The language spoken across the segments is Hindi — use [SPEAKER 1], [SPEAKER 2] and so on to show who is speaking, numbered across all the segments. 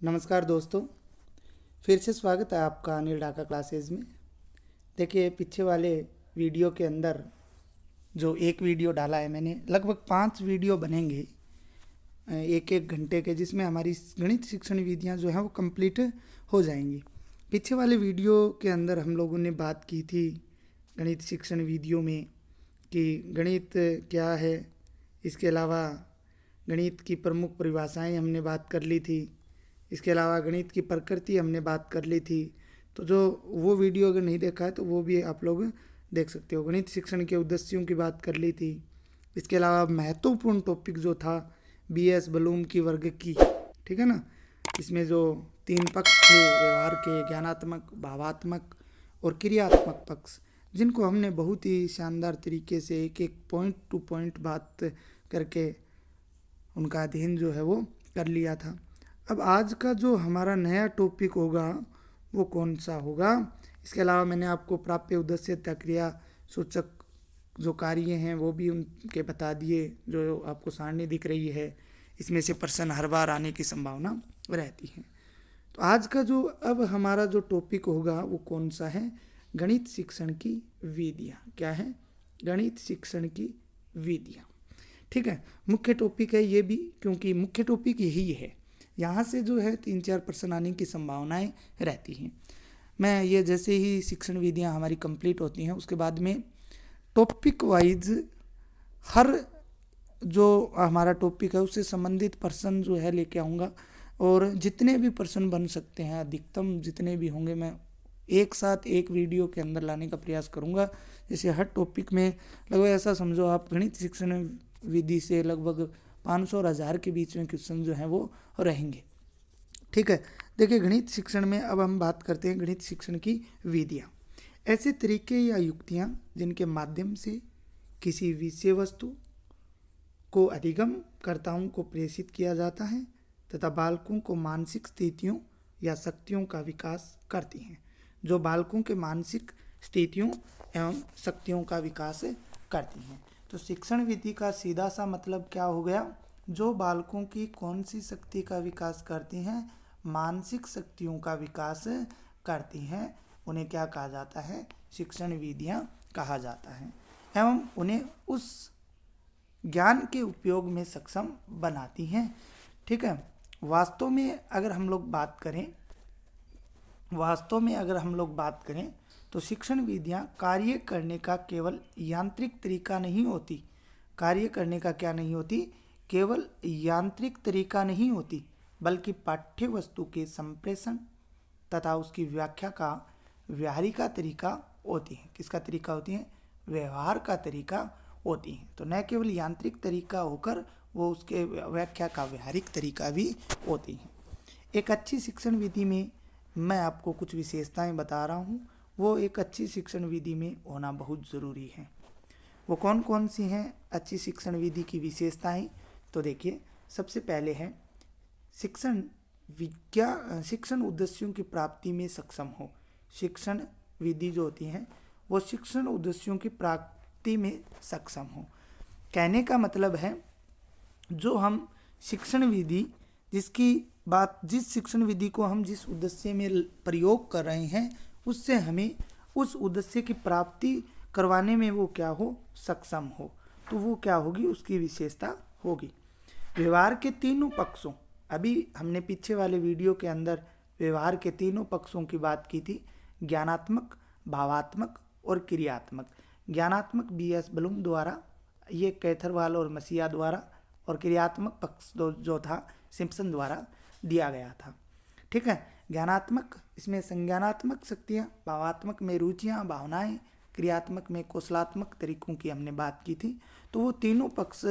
[SPEAKER 1] नमस्कार दोस्तों, फिर से स्वागत है आपका अनिल ढाका क्लासेस में। देखिए, पीछे वाले वीडियो के अंदर जो एक वीडियो डाला है मैंने, लगभग 5 वीडियो बनेंगे एक एक घंटे के, जिसमें हमारी गणित शिक्षण विधियां जो हैं वो कंप्लीट हो जाएंगी। पीछे वाले वीडियो के अंदर हम लोगों ने बात की थी गणित शिक्षण विधियों में कि गणित क्या है, इसके अलावा गणित की प्रमुख परिभाषाएं हमने बात कर ली थी, इसके अलावा गणित की प्रकृति हमने बात कर ली थी। तो जो वो वीडियो अगर नहीं देखा है तो वो भी आप लोग देख सकते हो। गणित शिक्षण के उद्देश्यों की बात कर ली थी। इसके अलावा महत्वपूर्ण टॉपिक जो था बीएस ब्लूम की वर्ग की, ठीक है ना, इसमें जो 3 पक्ष थे, व्यवहार के, ज्ञानात्मक, भावात्मक और क्रियात्मक पक्ष, जिनको हमने बहुत ही शानदार तरीके से एक एक पॉइंट टू पॉइंट बात करके उनका अध्ययन जो है वो कर लिया था। अब आज का जो हमारा नया टॉपिक होगा वो कौन सा होगा, इसके अलावा मैंने आपको प्राप्य उद्देश्य क्रिया सूचक जो कार्य हैं वो भी उनके बता दिए। जो आपको सारणी दिख रही है, इसमें से प्रश्न हर बार आने की संभावना रहती है। तो आज का जो अब हमारा जो टॉपिक होगा वो कौन सा है, गणित शिक्षण की विधियाँ। क्या है? गणित शिक्षण की विधियाँ। ठीक है, मुख्य टॉपिक है ये भी, क्योंकि मुख्य टॉपिक यही है। यहाँ से जो है 3-4 प्रश्न आने की संभावनाएं रहती हैं। मैं ये जैसे ही शिक्षण विधियाँ हमारी कंप्लीट होती हैं उसके बाद में टॉपिक वाइज हर जो हमारा टॉपिक है उससे संबंधित प्रश्न जो है लेके आऊँगा, और जितने भी प्रश्न बन सकते हैं, अधिकतम जितने भी होंगे, मैं एक साथ एक वीडियो के अंदर लाने का प्रयास करूँगा। जैसे हर टॉपिक में लगभग ऐसा समझो आप, गणित शिक्षण विधि से लगभग 500 और 1000 के बीच में क्वेश्चन जो हैं वो रहेंगे। ठीक है, देखिए गणित शिक्षण में अब हम बात करते हैं गणित शिक्षण की विधियाँ। ऐसे तरीके या युक्तियाँ जिनके माध्यम से किसी विषय वस्तु को अधिगमकर्ताओं को प्रेषित किया जाता है तथा बालकों को मानसिक स्थितियों या शक्तियों का विकास करती हैं। जो बालकों के मानसिक स्थितियों एवं शक्तियों का विकास करती हैं। तो शिक्षण विधि का सीधा सा मतलब क्या हो गया, जो बालकों की कौन सी शक्ति का विकास करती हैं, मानसिक शक्तियों का विकास करती हैं, उन्हें क्या कहा जाता है, शिक्षण विधियाँ कहा जाता है, एवं उन्हें उस ज्ञान के उपयोग में सक्षम बनाती हैं। ठीक है, वास्तव में अगर हम लोग बात करें तो शिक्षण विधियाँ कार्य करने का केवल यांत्रिक तरीका नहीं होती। कार्य करने का क्या नहीं होती? केवल यांत्रिक तरीका नहीं होती, बल्कि पाठ्य वस्तु के संप्रेषण तथा उसकी व्याख्या का व्यवहारिक तरीका होती है। किसका तरीका होती है? व्यवहार का तरीका होती है। तो न केवल यांत्रिक तरीका होकर वो उसके व्याख्या का व्यवहारिक तरीका भी होती है। एक अच्छी शिक्षण विधि में मैं आपको कुछ विशेषताएं बता रहा हूँ, वो एक अच्छी शिक्षण विधि में होना बहुत ज़रूरी है। वो कौन कौन सी हैं अच्छी शिक्षण विधि की विशेषताएं? तो देखिए, सबसे पहले है शिक्षण उद्देश्यों की प्राप्ति में सक्षम हो। शिक्षण विधि जो होती है वो शिक्षण उद्देश्यों की प्राप्ति में सक्षम हो। कहने का मतलब है, जो हम शिक्षण विधि जिस शिक्षण विधि को हम जिस उद्देश्य में प्रयोग कर रहे हैं, उससे हमें उस उद्देश्य की प्राप्ति करवाने में वो क्या हो, सक्षम हो। तो वो क्या होगी, उसकी विशेषता होगी। व्यवहार के तीनों पक्षों, अभी हमने पीछे वाले वीडियो के अंदर व्यवहार के तीनों पक्षों की बात की थी, ज्ञानात्मक, भावात्मक और क्रियात्मक। ज्ञानात्मक बीएस ब्लूम द्वारा, ये कैथरवाल और मसीहा द्वारा, और क्रियात्मक पक्ष जो था सिम्पसन द्वारा दिया गया था। ठीक है, ज्ञानात्मक, इसमें संज्ञानात्मक शक्तियाँ, भावात्मक में रुचियाँ, भावनाएं, क्रियात्मक में कौशलात्मक तरीकों की हमने बात की थी। तो वो तीनों पक्ष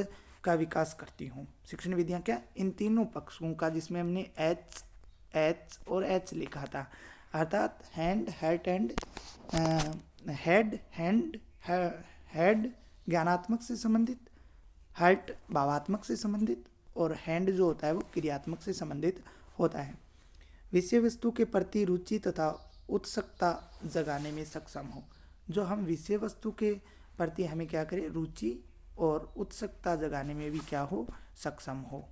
[SPEAKER 1] का विकास करती हूँ शिक्षण विधियाँ। क्या? इन तीनों पक्षों का, जिसमें हमने एच और एच लिखा था, अर्थात हेड ज्ञानात्मक से संबंधित, हार्ट भावात्मक से संबंधित, और हैंड जो होता है वो क्रियात्मक से संबंधित होता है। विषय वस्तु के प्रति रुचि तथा उत्सुकता जगाने में सक्षम हो। जो हम विषय वस्तु के प्रति हमें क्या करें, रुचि और उत्सुकता जगाने में भी क्या हो, सक्षम हो।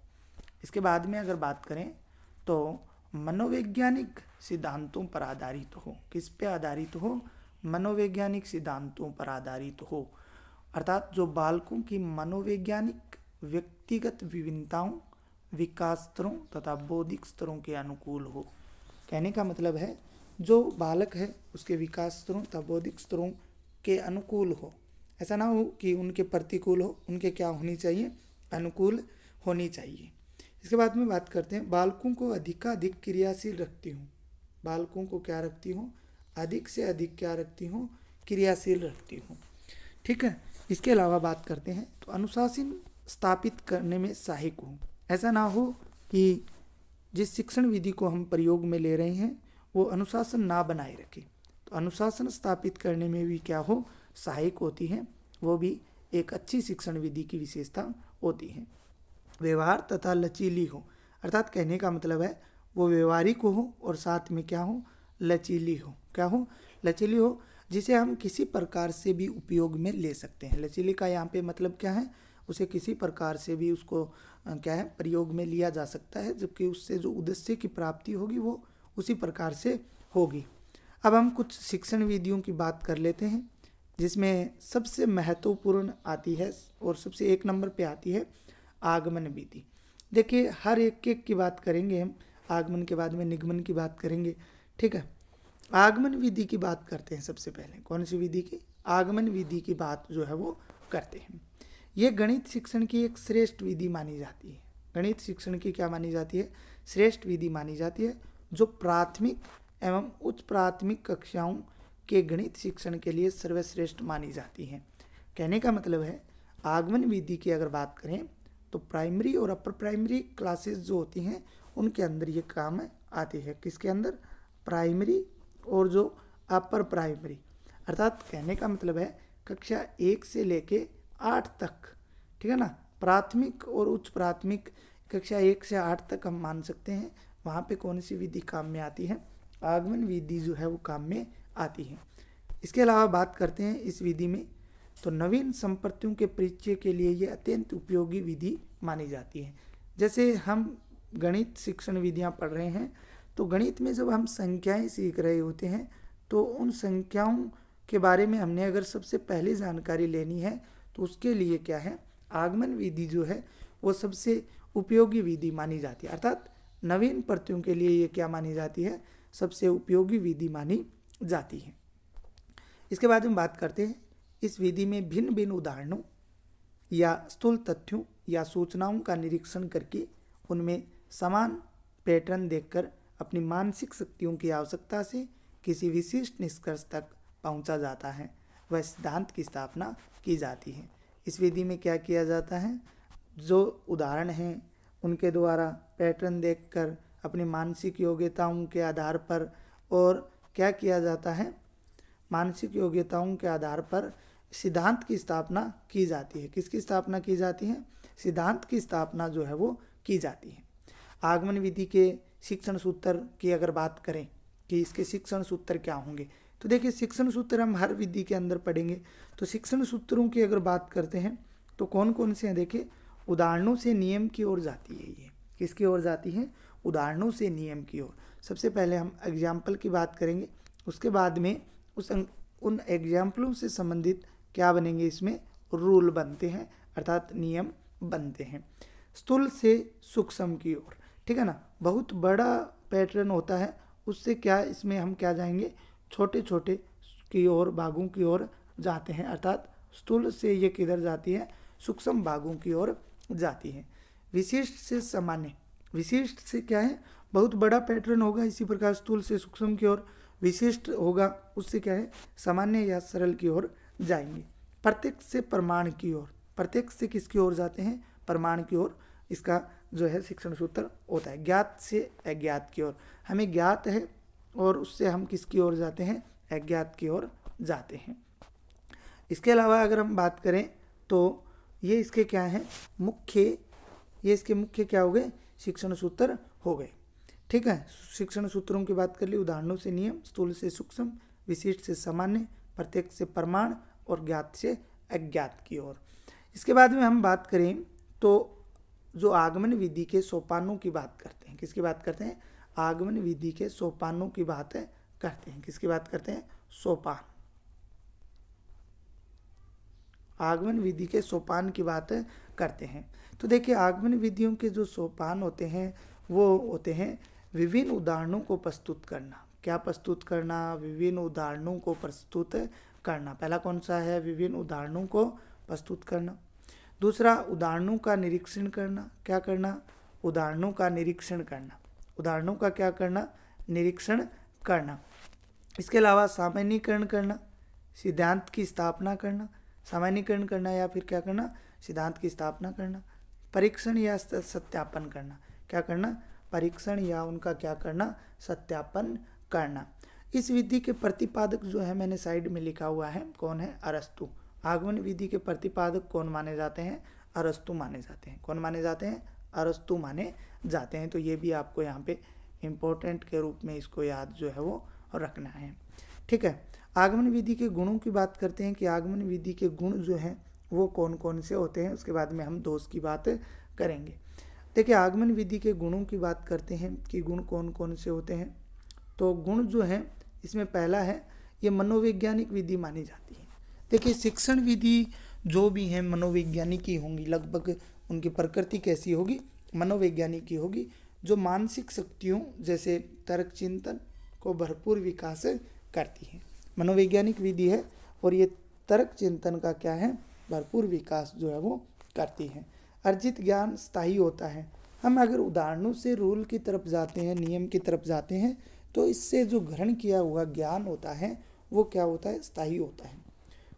[SPEAKER 1] इसके बाद में अगर बात करें तो मनोवैज्ञानिक सिद्धांतों पर आधारित हो। किस पे आधारित हो? मनोवैज्ञानिक सिद्धांतों पर आधारित हो। अर्थात जो बालकों की मनोवैज्ञानिक व्यक्तिगत विभिन्नताओं, विकास स्तरों तथा बौद्धिक स्तरों के अनुकूल हो। कहने का मतलब है जो बालक है उसके विकास स्तरों तथा बौद्धिक स्तरों के अनुकूल हो। ऐसा ना हो कि उनके प्रतिकूल हो, उनके क्या होनी चाहिए? अनुकूल होनी चाहिए। इसके बाद में बात करते हैं, बालकों को अधिकाधिक क्रियाशील रखती हूँ। बालकों को क्या रखती हूँ? अधिक से अधिक क्या रखती हूँ? क्रियाशील रखती हूँ। ठीक है। इसके अलावा बात करते हैं तो अनुशासन स्थापित करने में सहायक हो। ऐसा ना हो कि जिस शिक्षण विधि को हम प्रयोग में ले रहे हैं वो अनुशासन ना बनाए रखे, तो अनुशासन स्थापित करने में भी क्या हो? सहायक होती है। वो भी एक अच्छी शिक्षण विधि की विशेषता होती है। व्यवहार तथा लचीली हो, अर्थात कहने का मतलब है वो व्यवहारिक हो और साथ में क्या हो? लचीली हो। क्या हो? लचीली हो, जिसे हम किसी प्रकार से भी उपयोग में ले सकते हैं। लचीली का यहाँ पे मतलब क्या है? उसे किसी प्रकार से भी उसको क्या है? प्रयोग में लिया जा सकता है, जबकि उससे जो उद्देश्य की प्राप्ति होगी वो उसी प्रकार से होगी। अब हम कुछ शिक्षण विधियों की बात कर लेते हैं, जिसमें सबसे महत्वपूर्ण आती है और सबसे एक नंबर पे आती है आगमन विधि। देखिए हर एक की बात करेंगे हम, आगमन के बाद में निगमन की बात करेंगे। ठीक है। आगमन विधि की बात करते हैं। सबसे पहले कौन सी विधि की? आगमन विधि की बात जो है वो करते हैं। ये गणित शिक्षण की एक श्रेष्ठ विधि मानी जाती है। गणित शिक्षण की क्या मानी जाती है? श्रेष्ठ विधि मानी जाती है, जो प्राथमिक एवं उच्च प्राथमिक कक्षाओं के गणित शिक्षण के लिए सर्वश्रेष्ठ मानी जाती है। कहने का मतलब है आगमन विधि की अगर बात करें तो प्राइमरी और अपर प्राइमरी क्लासेस जो होती हैं उनके अंदर ये काम आती है। किसके अंदर? प्राइमरी और जो अपर प्राइमरी। अर्थात कहने का मतलब है कक्षा 1 से लेके 8 तक, ठीक है ना, प्राथमिक और उच्च प्राथमिक कक्षा 1 से 8 तक हम मान सकते हैं। वहाँ पे कौन सी विधि काम में आती है? आगमन विधि जो है वो काम में आती है। इसके अलावा बात करते हैं इस विधि में तो नवीन संपत्तियों के परिचय के लिए ये अत्यंत उपयोगी विधि मानी जाती है। जैसे हम गणित शिक्षण विधियाँ पढ़ रहे हैं तो गणित में जब हम संख्याएं सीख रहे होते हैं तो उन संख्याओं के बारे में हमने अगर सबसे पहले जानकारी लेनी है तो उसके लिए क्या है? आगमन विधि जो है वो सबसे उपयोगी विधि मानी जाती है। अर्थात नवीन प्रत्ययों के लिए ये क्या मानी जाती है? सबसे उपयोगी विधि मानी जाती है। इसके बाद हम बात करते हैं इस विधि में भिन्न भिन्न उदाहरणों या स्थूल तथ्यों या सूचनाओं का निरीक्षण करके उनमें समान पैटर्न देखकर अपनी मानसिक शक्तियों की आवश्यकता से किसी विशिष्ट निष्कर्ष तक पहुंचा जाता है, वह सिद्धांत की स्थापना की जाती है। इस विधि में क्या किया जाता है? जो उदाहरण हैं उनके द्वारा पैटर्न देखकर अपनी मानसिक योग्यताओं के आधार पर, और क्या किया जाता है? मानसिक योग्यताओं के आधार पर सिद्धांत की स्थापना की जाती है। किसकी स्थापना की जाती है? सिद्धांत की स्थापना जो है वो की जाती है। आगमन विधि के शिक्षण सूत्र की अगर बात करें कि इसके शिक्षण सूत्र क्या होंगे, तो देखिए शिक्षण सूत्र हम हर विधि के अंदर पढ़ेंगे। तो शिक्षण सूत्रों की अगर बात करते हैं तो कौन कौन से हैं? देखिए उदाहरणों से नियम की ओर जाती है। ये किसकी ओर जाती है? उदाहरणों से नियम की ओर। सबसे पहले हम एग्जाम्पल की बात करेंगे, उसके बाद में उन एग्जाम्पलों से संबंधित क्या बनेंगे? इसमें रूल बनते हैं, अर्थात नियम बनते हैं। स्थूल से सूक्ष्म की ओर, ठीक है ना, बहुत बड़ा पैटर्न होता है, उससे क्या इसमें हम क्या जाएंगे? छोटे छोटे की ओर, भागों की ओर जाते हैं। अर्थात स्थूल से ये किधर जाती है? सूक्ष्म भागों की ओर जाती है। विशिष्ट से सामान्य, विशिष्ट से क्या है? बहुत बड़ा पैटर्न होगा, इसी प्रकार स्थूल से सूक्ष्म की ओर। विशिष्ट होगा उससे क्या है? सामान्य या सरल की ओर जाएंगे। प्रत्यक्ष से प्रमाण की ओर, प्रत्यक्ष से किसकी ओर जाते हैं? प्रमाण की ओर। इसका जो है शिक्षण सूत्र होता है। ज्ञात से अज्ञात की ओर, हमें ज्ञात है और उससे हम किसकी ओर जाते हैं? अज्ञात की ओर जाते हैं। इसके अलावा अगर हम बात करें तो ये इसके क्या हैं? मुख्य, ये इसके मुख्य क्या हो गए? शिक्षण सूत्र हो गए। ठीक है। शिक्षण सूत्रों की बात कर ली, उदाहरणों से नियम, स्थूल से सूक्ष्म, विशिष्ट से सामान्य, प्रत्यक्ष से प्रमाण और ज्ञात से अज्ञात की ओर। इसके बाद में हम बात करें तो जो आगमन विधि के सोपानों की बात करते हैं, किसकी बात करते हैं? आगमन विधि के सोपानों की बात करते हैं। किसकी बात करते हैं? सोपान। आगमन विधि के सोपान की बात करते हैं। तो देखिए, आगमन विधियों के जो सोपान होते हैं वो होते हैं विभिन्न उदाहरणों को प्रस्तुत करना। क्या प्रस्तुत करना? विभिन्न उदाहरणों को प्रस्तुत करना। पहला कौन सा है? विभिन्न उदाहरणों को प्रस्तुत करना। दूसरा, उदाहरणों का निरीक्षण करना। क्या करना? उदाहरणों का निरीक्षण करना। उदाहरणों का क्या करना? निरीक्षण करना। इसके अलावा सामान्यीकरण करना, सिद्धांत की स्थापना करना। सामान्यीकरण करना या फिर क्या करना? सिद्धांत की स्थापना करना। परीक्षण या सत्यापन करना। क्या करना? परीक्षण या उनका क्या करना? सत्यापन करना। इस विधि के प्रतिपादक जो है मैंने साइड में लिखा हुआ है, कौन है? अरस्तु। आगमन विधि के प्रतिपादक कौन माने जाते हैं? अरस्तु माने जाते हैं। कौन माने जाते हैं? अरस्तु माने जाते हैं। तो ये भी आपको यहाँ पे इम्पोर्टेंट के रूप में इसको याद जो है वो रखना है। ठीक है। आगमन विधि के गुणों की बात करते हैं कि आगमन विधि के गुण जो हैं वो कौन कौन से होते हैं। उसके बाद में हम दोष की बात करेंगे। देखिए, आगमन विधि के गुणों की बात करते हैं कि गुण कौन कौन से होते हैं। तो गुण जो है इसमें पहला है, ये मनोवैज्ञानिक विधि मानी जाती है। देखिए, शिक्षण विधि जो भी है मनोवैज्ञानिक ही होंगी, लगभग उनकी प्रकृति कैसी होगी? मनोवैज्ञानिक की होगी, जो मानसिक शक्तियों जैसे तर्क चिंतन को भरपूर विकास करती है। मनोवैज्ञानिक विधि है और ये तर्क चिंतन का क्या है? भरपूर विकास जो है वो करती है। अर्जित ज्ञान स्थायी होता है। हम अगर उदाहरणों से रूल की तरफ जाते हैं, नियम की तरफ जाते हैं, तो इससे जो ग्रहण किया हुआ ज्ञान होता है वो क्या होता है? स्थायी होता है।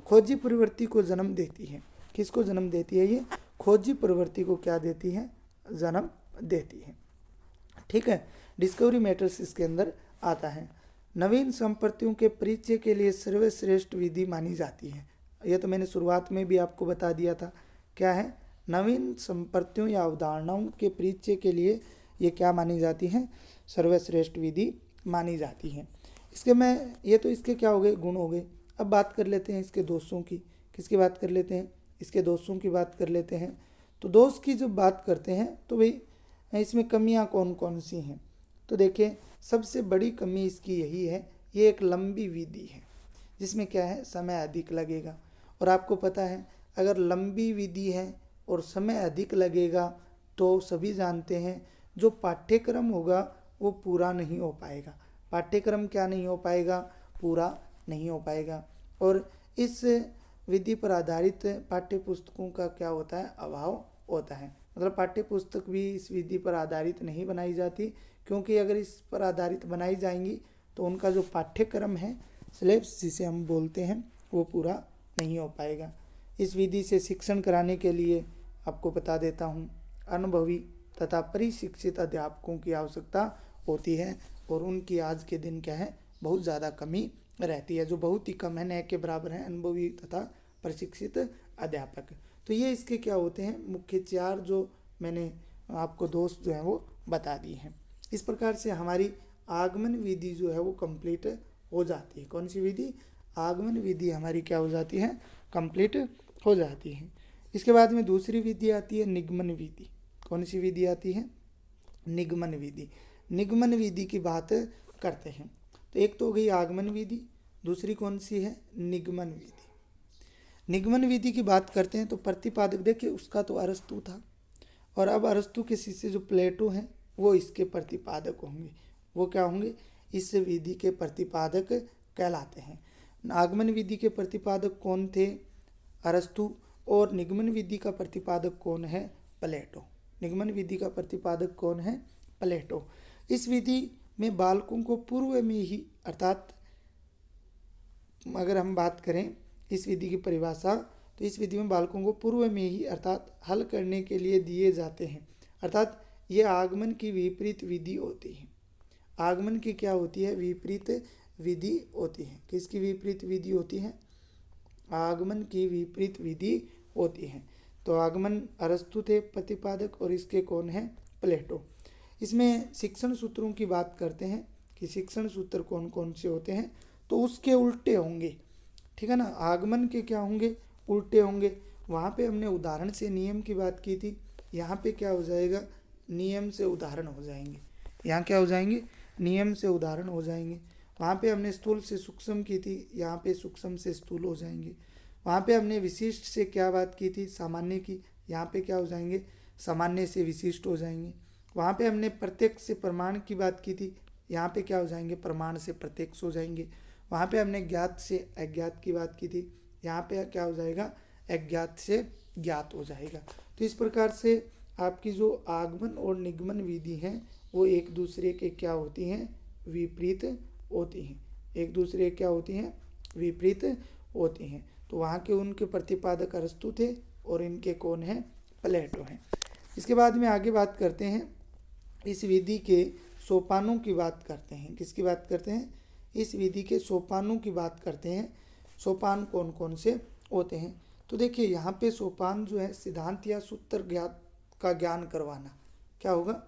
[SPEAKER 1] खोजी प्रवृत्ति को जन्म देती है। किसको जन्म देती है? ये खोजी प्रवृत्ति को क्या देती है? जन्म देती है। ठीक है। डिस्कवरी मैटर्स इसके अंदर आता है। नवीन संपत्तियों के परिचय के लिए सर्वश्रेष्ठ विधि मानी जाती है। यह तो मैंने शुरुआत में भी आपको बता दिया था। क्या है? नवीन संपत्तियों या अवधारणाओं के परिचय के लिए ये क्या मानी जाती है? सर्वश्रेष्ठ विधि मानी जाती है। ये तो इसके क्या हो गए? गुण हो गए। अब बात कर लेते हैं इसके दोषों की। किसकी बात कर लेते हैं? इसके दोषों की बात कर लेते हैं। तो दोष की जब बात करते हैं तो भाई इसमें कमियां कौन कौन सी हैं? तो देखिए, सबसे बड़ी कमी इसकी यही है, ये एक लंबी विधि है जिसमें क्या है? समय अधिक लगेगा। और आपको पता है, अगर लंबी विधि है और समय अधिक लगेगा तो सभी जानते हैं जो पाठ्यक्रम होगा वो पूरा नहीं हो पाएगा। पाठ्यक्रम क्या नहीं हो पाएगा? पूरा नहीं हो पाएगा। और इस विधि पर आधारित पाठ्य पुस्तकों का क्या होता है? अभाव होता है। मतलब पाठ्य पुस्तक भी इस विधि पर आधारित नहीं बनाई जाती, क्योंकि अगर इस पर आधारित बनाई जाएंगी तो उनका जो पाठ्यक्रम है, सिलेबस जिसे हम बोलते हैं, वो पूरा नहीं हो पाएगा। इस विधि से शिक्षण कराने के लिए आपको बता देता हूँ, अनुभवी तथा प्रशिक्षित अध्यापकों की आवश्यकता होती है और उनकी आज के दिन क्या है? बहुत ज़्यादा कमी रहती है, जो बहुत ही कम है, न के बराबर है अनुभवी तथा प्रशिक्षित अध्यापक। तो ये इसके क्या होते हैं? मुख्य चार जो मैंने आपको दोष जो है वो बता दिए हैं। इस प्रकार से हमारी आगमन विधि जो है वो कंप्लीट हो जाती है। कौन सी विधि? आगमन विधि हमारी क्या हो जाती है? कंप्लीट हो जाती है। इसके बाद में दूसरी विधि आती है निगमन विधि। कौन सी विधि आती है? निगमन विधि। निगमन विधि की बात करते हैं। तो एक तो हो गई आगमन विधि, दूसरी कौन सी है? निगमन विधि। निगमन विधि की बात करते हैं तो प्रतिपादक, देखिए उसका तो अरस्तु था और अब अरस्तु के शिष्य जो प्लेटो हैं वो इसके प्रतिपादक होंगे। वो क्या होंगे? इस विधि के प्रतिपादक कहलाते हैं। आगमन विधि के प्रतिपादक कौन थे? अरस्तु। और निगमन विधि का प्रतिपादक कौन है? प्लेटो। निगमन विधि का प्रतिपादक कौन है? प्लेटो। इस विधि में बालकों को पूर्व में ही, अर्थात अगर हम बात करें इस विधि की परिभाषा, तो इस विधि में बालकों को पूर्व में ही अर्थात हल करने के लिए दिए जाते हैं। अर्थात ये आगमन की विपरीत विधि होती है। आगमन की क्या होती है? विपरीत विधि होती है। किसकी विपरीत विधि होती है? आगमन की विपरीत विधि होती है। तो आगमन अरस्तु थे प्रतिपादक और इसके कौन है? प्लेटो। इसमें शिक्षण सूत्रों की बात करते हैं कि शिक्षण सूत्र कौन कौन से होते हैं, तो उसके उल्टे होंगे। ठीक है ना? आगमन के क्या होंगे? उल्टे होंगे। वहाँ पे हमने उदाहरण से नियम की बात की थी, यहाँ पे क्या हो जाएगा? नियम से उदाहरण हो जाएंगे। यहाँ क्या हो जाएंगे, नियम से उदाहरण हो जाएंगे। वहाँ पे हमने स्थूल से सूक्ष्म की थी, यहाँ पे सूक्ष्म से स्थूल हो जाएंगे। वहाँ पे हमने विशिष्ट से क्या बात की थी, सामान्य की, यहाँ पे क्या हो जाएंगे, सामान्य से विशिष्ट हो जाएंगे। वहाँ पे हमने प्रत्यक्ष से प्रमाण की बात की थी, यहाँ पे क्या हो जाएंगे, प्रमाण से प्रत्यक्ष हो जाएंगे। वहाँ पे हमने ज्ञात से अज्ञात की बात की थी, यहाँ पे क्या हो जाएगा, अज्ञात से ज्ञात हो जाएगा। तो इस प्रकार से आपकी जो आगमन और निगमन विधि हैं वो एक दूसरे के क्या होती हैं, विपरीत होती हैं। एक दूसरे क्या होती हैं, विपरीत होती हैं। तो वहाँ के उनके प्रतिपादक अरस्तु थे और इनके कौन हैं, प्लेटो हैं। इसके बाद में आगे बात करते हैं, इस विधि के सोपानों की बात करते हैं। किसकी बात करते हैं, इस विधि के सोपानों की बात करते हैं। सोपान कौन कौन से होते हैं, तो देखिए यहाँ पे सोपान जो है, सिद्धांत या सूत्र ज्ञात का ज्ञान करवाना। क्या होगा,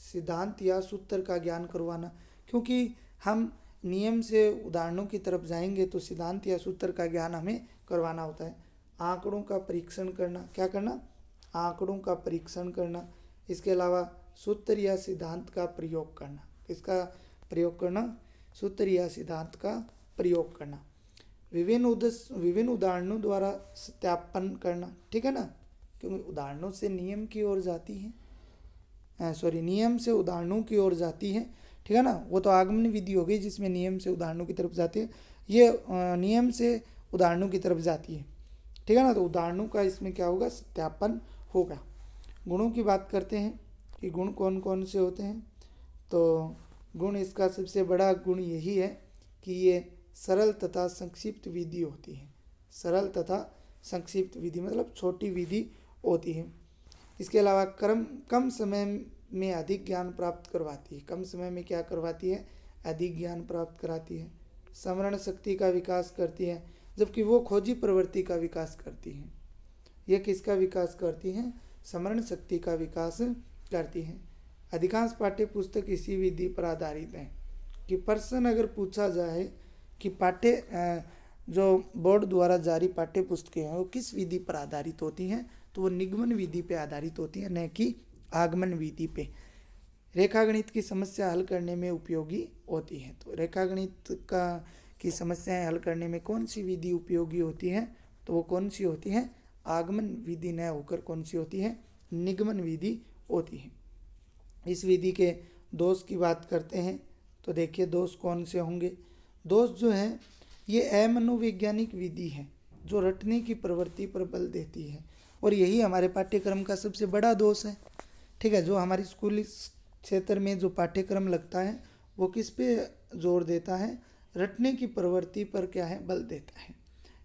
[SPEAKER 1] सिद्धांत या सूत्र का ज्ञान करवाना। क्योंकि हम नियम से उदाहरणों की तरफ जाएंगे तो सिद्धांत या सूत्र का ज्ञान हमें करवाना होता है। आंकड़ों का परीक्षण करना, क्या करना, आंकड़ों का परीक्षण करना। इसके अलावा सूत्र या सिद्धांत का प्रयोग करना। किसका प्रयोग करना, सूत्र या सिद्धांत का प्रयोग करना। विभिन्न उदाहरणों द्वारा सत्यापन करना, ठीक है ना, क्योंकि उदाहरणों से नियम की ओर जाती है, नियम से उदाहरणों की ओर जाती है, ठीक है ना। वो तो आगमन विधि हो गई जिसमें नियम से उदाहरणों की तरफ जाती है, ये नियम से उदाहरणों की तरफ जाती है, ठीक है ना। तो उदाहरणों का इसमें क्या होगा, सत्यापन होगा। गुणों की बात करते हैं कि गुण कौन कौन से होते हैं। तो गुण, इसका सबसे बड़ा गुण यही है कि ये सरल तथा संक्षिप्त विधि होती है। सरल तथा संक्षिप्त विधि मतलब छोटी विधि होती है। इसके अलावा कम समय में अधिक ज्ञान प्राप्त करवाती है। कम समय में क्या करवाती है, अधिक ज्ञान प्राप्त कराती है। स्मरण शक्ति का विकास करती है, जबकि वो खोजी प्रवृत्ति का विकास करती है। ये किसका विकास करती हैं, स्मरण शक्ति का विकास करती हैं। अधिकांश पाठ्य पुस्तक इसी विधि पर आधारित हैं। कि प्रश्न अगर पूछा जाए कि जो बोर्ड द्वारा जारी पाठ्य पुस्तकें हैं वो किस विधि पर आधारित होती हैं, तो वो निगमन विधि पे आधारित होती हैं, न कि आगमन विधि पे। रेखागणित की समस्या हल करने में उपयोगी होती है। तो रेखागणित की समस्याएं हल करने में कौन सी विधि उपयोगी होती है, तो वो कौन सी होती है, आगमन विधि न होकर कौन सी होती है, निगमन विधि होती है। इस विधि के दोष की बात करते हैं, तो देखिए दोष कौन से होंगे। दोष जो है, ये अमनोवैज्ञानिक विधि है जो रटने की प्रवृत्ति पर बल देती है, और यही हमारे पाठ्यक्रम का सबसे बड़ा दोष है, ठीक है। जो हमारी स्कूली क्षेत्र में जो पाठ्यक्रम लगता है वो किस पे जोर देता है, रटने की प्रवृत्ति पर क्या है, बल देता है,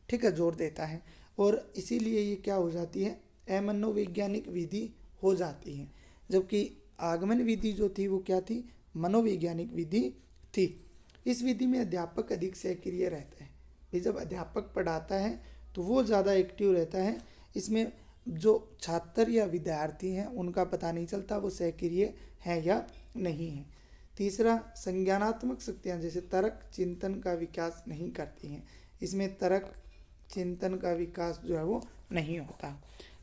[SPEAKER 1] ठीक है, जोर देता है। और इसीलिए ये क्या हो जाती है, अमनोवैज्ञानिक विधि हो जाती है। जबकि आगमन विधि जो थी वो क्या थी, मनोवैज्ञानिक विधि थी। इस विधि में अध्यापक अधिक सक्रिय रहता है। भी जब अध्यापक पढ़ाता है तो वो ज़्यादा एक्टिव रहता है। इसमें जो छात्र या विद्यार्थी हैं उनका पता नहीं चलता वो सक्रिय हैं या नहीं है। तीसरा, संज्ञानात्मक शक्तियाँ जैसे तर्क चिंतन का विकास नहीं करती हैं। इसमें तर्क चिंतन का विकास जो है वो नहीं होता।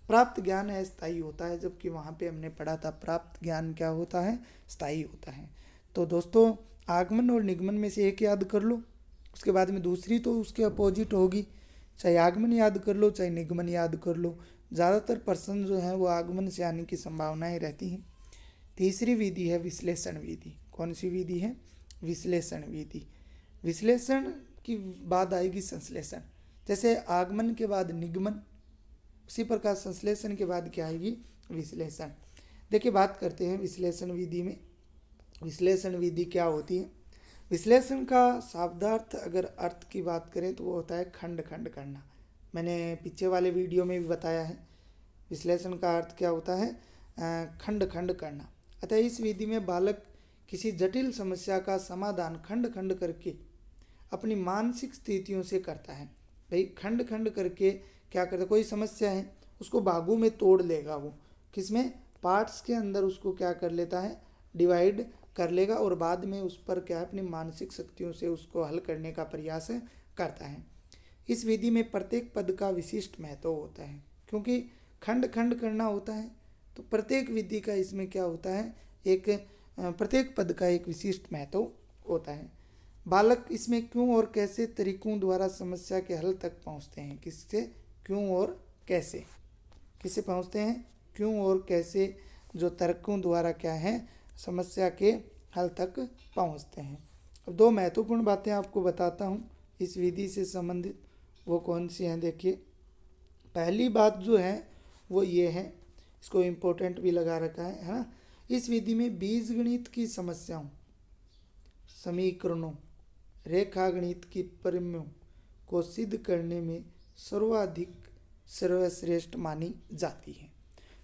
[SPEAKER 1] प्राप्त ज्ञान अस्थायी होता है, जबकि वहाँ पे हमने पढ़ा था प्राप्त ज्ञान क्या होता है, स्थायी होता है। तो दोस्तों, आगमन और निगमन में से एक याद कर लो, उसके बाद में दूसरी तो उसके अपोजिट होगी। चाहे आगमन याद कर लो चाहे निगमन याद कर लो, ज़्यादातर प्रश्न जो हैं वो आगमन से आने की संभावनाएं रहती हैं। तीसरी विधि है विश्लेषण विधि। कौन सी विधि है, विश्लेषण विधि। विश्लेषण की बाद आएगी संश्लेषण। जैसे आगमन के बाद निगमन, उसी प्रकार संश्लेषण के बाद क्या आएगी, विश्लेषण। देखिए बात करते हैं विश्लेषण विधि में। विश्लेषण विधि क्या होती है। विश्लेषण का शब्दार्थ अगर अर्थ की बात करें तो वो होता है खंड खंड करना। मैंने पीछे वाले वीडियो में भी बताया है विश्लेषण का अर्थ क्या होता है, खंड खंड करना। अतः इस विधि में बालक किसी जटिल समस्या का समाधान खंड खंड करके अपनी मानसिक स्थितियों से करता है। भाई खंड खंड करके क्या करता है, कोई समस्या है उसको भागों में तोड़ लेगा, वो किसमें, पार्ट्स के अंदर उसको क्या कर लेता है, डिवाइड कर लेगा, और बाद में उस पर क्या अपनी मानसिक शक्तियों से उसको हल करने का प्रयास करता है। इस विधि में प्रत्येक पद का विशिष्ट महत्व होता है, क्योंकि खंड खंड करना होता है। तो प्रत्येक विधि का इसमें क्या होता है, एक प्रत्येक पद का एक विशिष्ट महत्व होता है। बालक इसमें क्यों और कैसे तरीकों द्वारा समस्या के हल तक पहुंचते हैं। किससे, क्यों और कैसे, किससे पहुंचते हैं, क्यों और कैसे, जो तर्कों द्वारा क्या है समस्या के हल तक पहुंचते हैं। अब दो महत्वपूर्ण बातें आपको बताता हूं इस विधि से संबंधित, वो कौन सी हैं। देखिए, पहली बात जो है वो ये है, इसको इम्पोर्टेंट भी लगा रखा है ना। इस विधि में बीजगणित की समस्याओं, समीकरणों, रेखा गणित की परिमेयों को सिद्ध करने में सर्वाधिक सर्वश्रेष्ठ मानी जाती है।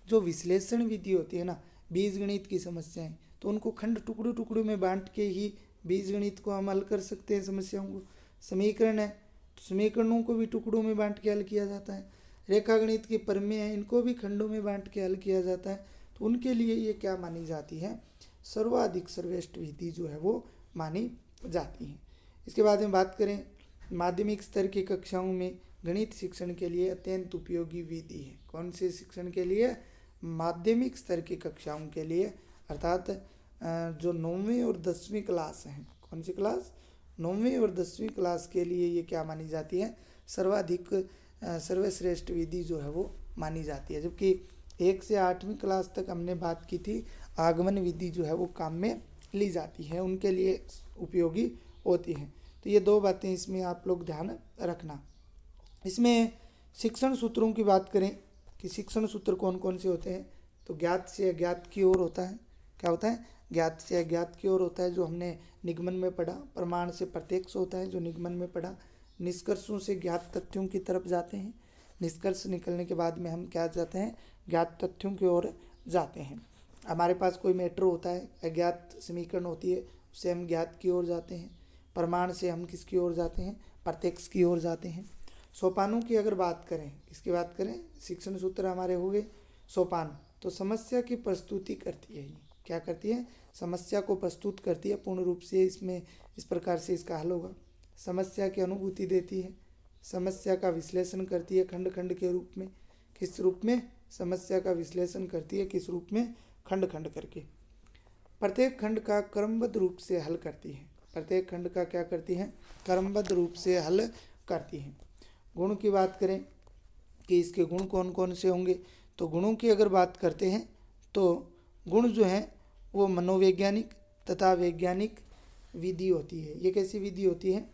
[SPEAKER 1] जो विश्लेषण विधि होती है ना, बीजगणित की समस्याएं, तो उनको खंड टुकड़ों टुकड़ों में बांट के ही बीजगणित को हम हल कर सकते हैं समस्याओं को। समीकरण है तो समीकरणों को भी टुकड़ों में बांट के हल किया जाता है। रेखा गणित की परिमेय है, इनको भी खंडों में बांट के हल किया जाता है। तो उनके लिए ये क्या मानी जाती है, सर्वाधिक सर्वश्रेष्ठ विधि जो है वो मानी जाती है। इसके बाद में बात करें, माध्यमिक स्तर की कक्षाओं में गणित शिक्षण के लिए अत्यंत उपयोगी विधि है। कौन से शिक्षण के लिए, माध्यमिक स्तर की कक्षाओं के लिए, अर्थात जो 9वीं और 10वीं क्लास है। कौन सी क्लास, 9वीं और 10वीं क्लास के लिए ये क्या मानी जाती है, सर्वाधिक सर्वश्रेष्ठ विधि जो है वो मानी जाती है। जबकि 1 से 8वीं क्लास तक हमने बात की थी, आगमन विधि जो है वो काम में ली जाती है, उनके लिए उपयोगी होती है। तो ये दो बातें इसमें आप लोग ध्यान रखना। इसमें शिक्षण सूत्रों की बात करें कि शिक्षण सूत्र कौन कौन से होते हैं, तो ज्ञात से अज्ञात की ओर होता है। क्या होता है, ज्ञात से अज्ञात की ओर होता है, जो हमने निगमन में पढ़ा। प्रमाण से प्रत्यक्ष होता है, जो निगमन में पढ़ा। निष्कर्षों से ज्ञात तथ्यों की तरफ जाते हैं। निष्कर्ष निकलने के बाद में हम क्या जाते हैं, ज्ञात तथ्यों की ओर जाते हैं। हमारे पास कोई मैटर होता है, अज्ञात समीकरण होती है, उससे हम ज्ञात की ओर जाते हैं। प्रमाण से हम किसकी ओर जाते हैं, प्रत्यक्ष की ओर जाते हैं। सोपानों की अगर बात करें, इसकी बात करें, शिक्षण सूत्र हमारे हो गए सोपान। तो समस्या की प्रस्तुति करती है, ये क्या करती है, समस्या को प्रस्तुत करती है पूर्ण रूप से। इसमें इस प्रकार से इसका हल होगा। समस्या की अनुभूति देती है, समस्या का विश्लेषण करती है खंड खंड के रूप में। किस रूप में, समस्या का विश्लेषण करती है, किस रूप में, खंड खंड करके। प्रत्येक खंड का क्रमबद्ध रूप से हल करती है। प्रत्येक खंड का क्या करती है, क्रमबद्ध रूप से हल करती है। गुण की बात करें कि इसके गुण कौन कौन से होंगे, तो गुणों की अगर बात करते हैं तो गुण जो है वो मनोवैज्ञानिक तथा वैज्ञानिक विधि होती है। ये कैसी विधि होती है,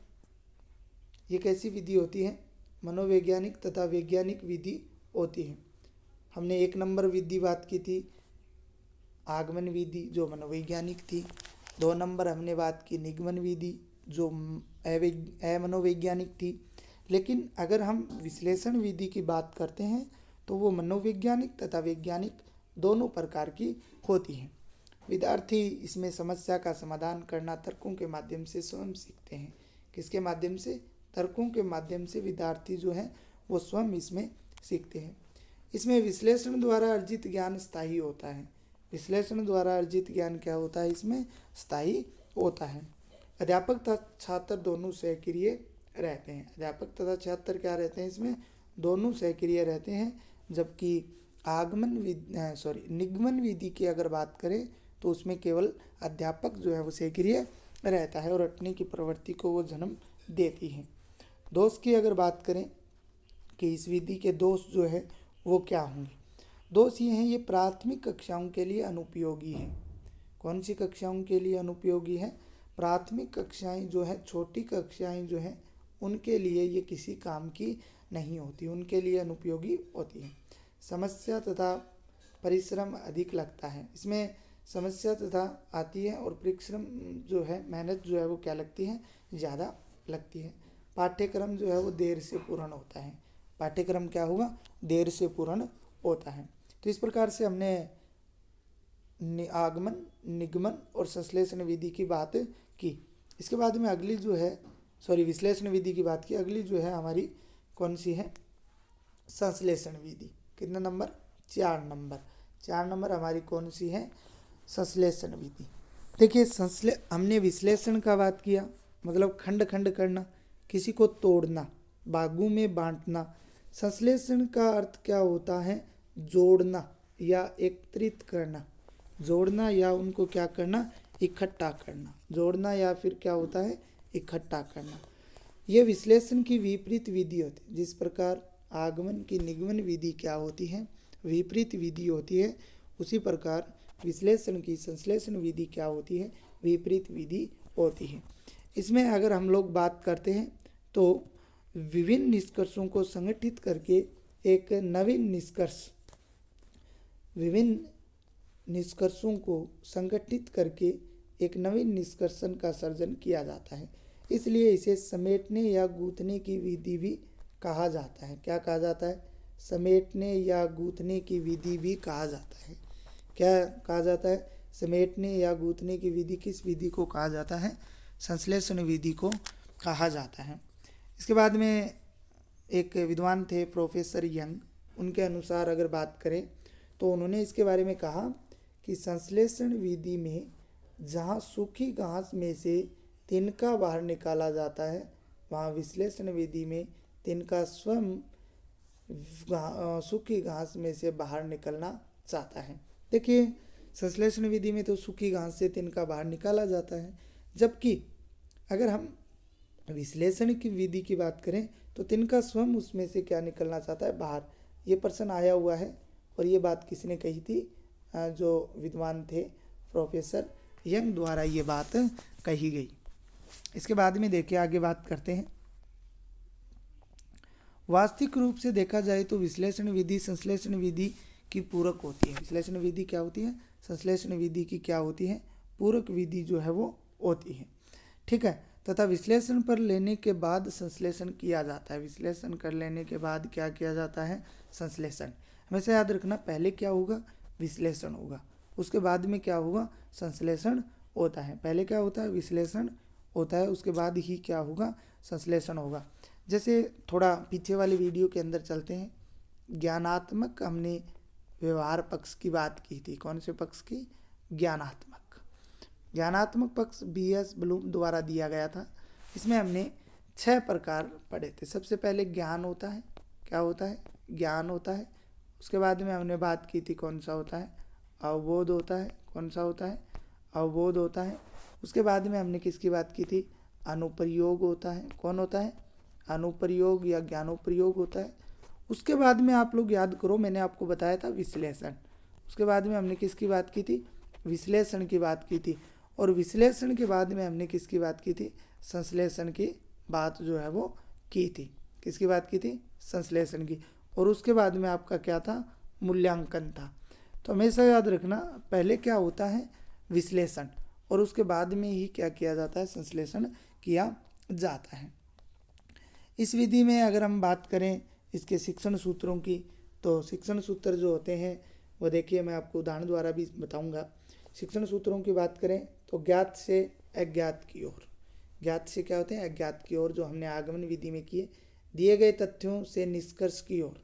[SPEAKER 1] ये कैसी विधि होती है, मनोवैज्ञानिक तथा वैज्ञानिक विधि होती है। हमने 1 नंबर विधि बात की थी, आगमन विधि, जो मनोवैज्ञानिक थी। 2 नंबर हमने बात की निगमन विधि, जो अमनोवैज्ञानिक थी। लेकिन अगर हम विश्लेषण विधि की बात करते हैं तो वो मनोवैज्ञानिक तथा वैज्ञानिक दोनों प्रकार की होती हैं। विद्यार्थी इसमें समस्या का समाधान करना तर्कों के माध्यम से स्वयं सीखते हैं। किसके माध्यम से, तर्कों के माध्यम से विद्यार्थी जो है वो स्वयं इसमें सीखते हैं। इसमें विश्लेषण द्वारा अर्जित ज्ञान स्थायी होता है। विश्लेषण द्वारा अर्जित ज्ञान क्या होता है, इसमें स्थायी होता है। अध्यापक तथा छात्र दोनों सक्रिय रहते हैं। अध्यापक तथा छात्र क्या रहते हैं, इसमें दोनों सक्रिय रहते हैं। जबकि निगमन विधि की अगर बात करें तो उसमें केवल अध्यापक जो है वो सक्रिय रहता है और रटने की प्रवृत्ति को वो जन्म देती है। दोष की अगर बात करें कि इस विधि के दोष जो है वो क्या होंगे, दोष ये हैं, ये प्राथमिक कक्षाओं के लिए अनुपयोगी है। कौन सी कक्षाओं के लिए अनुपयोगी है, प्राथमिक कक्षाएं जो है, छोटी कक्षाएं जो हैं उनके लिए ये किसी काम की नहीं होती, उनके लिए अनुपयोगी होती है। समस्या तथा परिश्रम अधिक लगता है। इसमें समस्या तथा आती है और परिश्रम जो है, मेहनत जो है वो क्या लगती है, ज़्यादा लगती है। पाठ्यक्रम जो है वो देर से पूर्ण होता है। पाठ्यक्रम क्या होगा, देर से पूर्ण होता है। तो इस प्रकार से हमने आगमन, निगमन और संश्लेषण विधि की बात की। इसके बाद में अगली जो है, विश्लेषण विधि की बात की। अगली जो है हमारी कौन सी है, संश्लेषण विधि। कितना नंबर, 4 नंबर। 4 नंबर हमारी कौन सी है, संश्लेषण विधि। देखिए, हमने विश्लेषण का बात किया, मतलब खंड खंड करना, किसी को तोड़ना, भागों में बांटना। संश्लेषण का अर्थ क्या होता है, जोड़ना या एकत्रित करना। जोड़ना या उनको क्या करना, इकट्ठा करना। जोड़ना या फिर क्या होता है, इकट्ठा करना। ये विश्लेषण की विपरीत विधि होती है। जिस प्रकार आगमन की निगमन विधि क्या होती है, विपरीत विधि होती है, उसी प्रकार विश्लेषण की संश्लेषण विधि क्या होती है, विपरीत विधि होती है। इसमें अगर हम लोग बात करते हैं तो विभिन्न निष्कर्षों को संगठित करके एक नवीन निष्कर्ष, विभिन्न निष्कर्षों को संगठित करके एक नवीन निष्कर्षण का सर्जन किया जाता है। इसलिए इसे समेटने या गूंथने की विधि भी कहा जाता है। क्या कहा जाता है, समेटने या गूंथने की विधि भी कहा जाता है। क्या कहा जाता है, समेटने या गूंथने की विधि। किस विधि को कहा जाता है, संश्लेषण विधि को कहा जाता है। इसके बाद में एक विद्वान थे प्रोफेसर यंग, उनके अनुसार अगर बात करें तो उन्होंने इसके बारे में कहा कि संश्लेषण विधि में जहाँ सूखी घास में से तिनका बाहर निकाला जाता है, वहाँ विश्लेषण विधि में तिनका स्वयं सूखी घास में से बाहर निकलना चाहता है। देखिए, संश्लेषण विधि में तो सूखी घास से तिनका बाहर निकाला जाता है, जबकि अगर हम विश्लेषण की विधि की बात करें तो तिनका स्वयं उसमें से क्या निकलना चाहता है, बाहर। ये प्रश्न आया हुआ है और ये बात किसने कही थी, जो विद्वान थे प्रोफेसर यंग द्वारा ये बात कही गई। इसके बाद में देखिए आगे बात करते हैं। वास्तविक रूप से देखा जाए तो विश्लेषण विधि संश्लेषण विधि की पूरक होती है। विश्लेषण विधि क्या होती है, संश्लेषण विधि की क्या होती है, पूरक विधि जो है वो होती है। ठीक है, तथा विश्लेषण पर लेने के बाद संश्लेषण किया जाता है। विश्लेषण कर लेने के बाद क्या किया जाता है, संश्लेषण। हमेशा याद रखना, पहले क्या होगा, विश्लेषण होगा, उसके बाद में क्या होगा, संश्लेषण होता है। पहले क्या होता है, विश्लेषण होता है, उसके बाद ही क्या होगा, संश्लेषण होगा। जैसे थोड़ा पीछे वाली वीडियो के अंदर चलते हैं। ज्ञानात्मक हमने व्यवहार पक्ष की बात की थी। कौन से पक्ष की, ज्ञानात्मक। ज्ञानात्मक पक्ष BS ब्लूम द्वारा दिया गया था। इसमें हमने 6 प्रकार पढ़े थे। सबसे पहले ज्ञान होता है, क्या होता है, ज्ञान होता है। उसके बाद में हमने बात की थी कौन सा होता है, अवबोध होता है। कौन सा होता है, अवबोध होता है। उसके बाद में हमने किसकी बात की थी, अनुप्रयोग होता है। कौन होता है, अनुप्रयोग या ज्ञानोप्रयोग होता है। उसके बाद में आप लोग याद करो, मैंने आपको बताया था विश्लेषण। उसके बाद में हमने किसकी बात की थी, विश्लेषण की बात की थी। और विश्लेषण के बाद में हमने किसकी बात की थी, संश्लेषण की बात जो है वो की थी। किसकी बात की थी, संश्लेषण की। और उसके बाद में आपका क्या था, मूल्यांकन था। तो हमेशा याद रखना, पहले क्या होता है, विश्लेषण, और उसके बाद में ही क्या किया जाता है, संश्लेषण किया जाता है। इस विधि में अगर हम बात करें इसके शिक्षण सूत्रों की, तो शिक्षण सूत्र जो होते हैं वो देखिए मैं आपको उदाहरण द्वारा भी बताऊंगा। शिक्षण सूत्रों की बात करें तो ज्ञात से अज्ञात की ओर। ज्ञात से क्या होते हैं, अज्ञात की ओर, जो हमने आगमन विधि में किए। दिए गए तथ्यों से निष्कर्ष की ओर,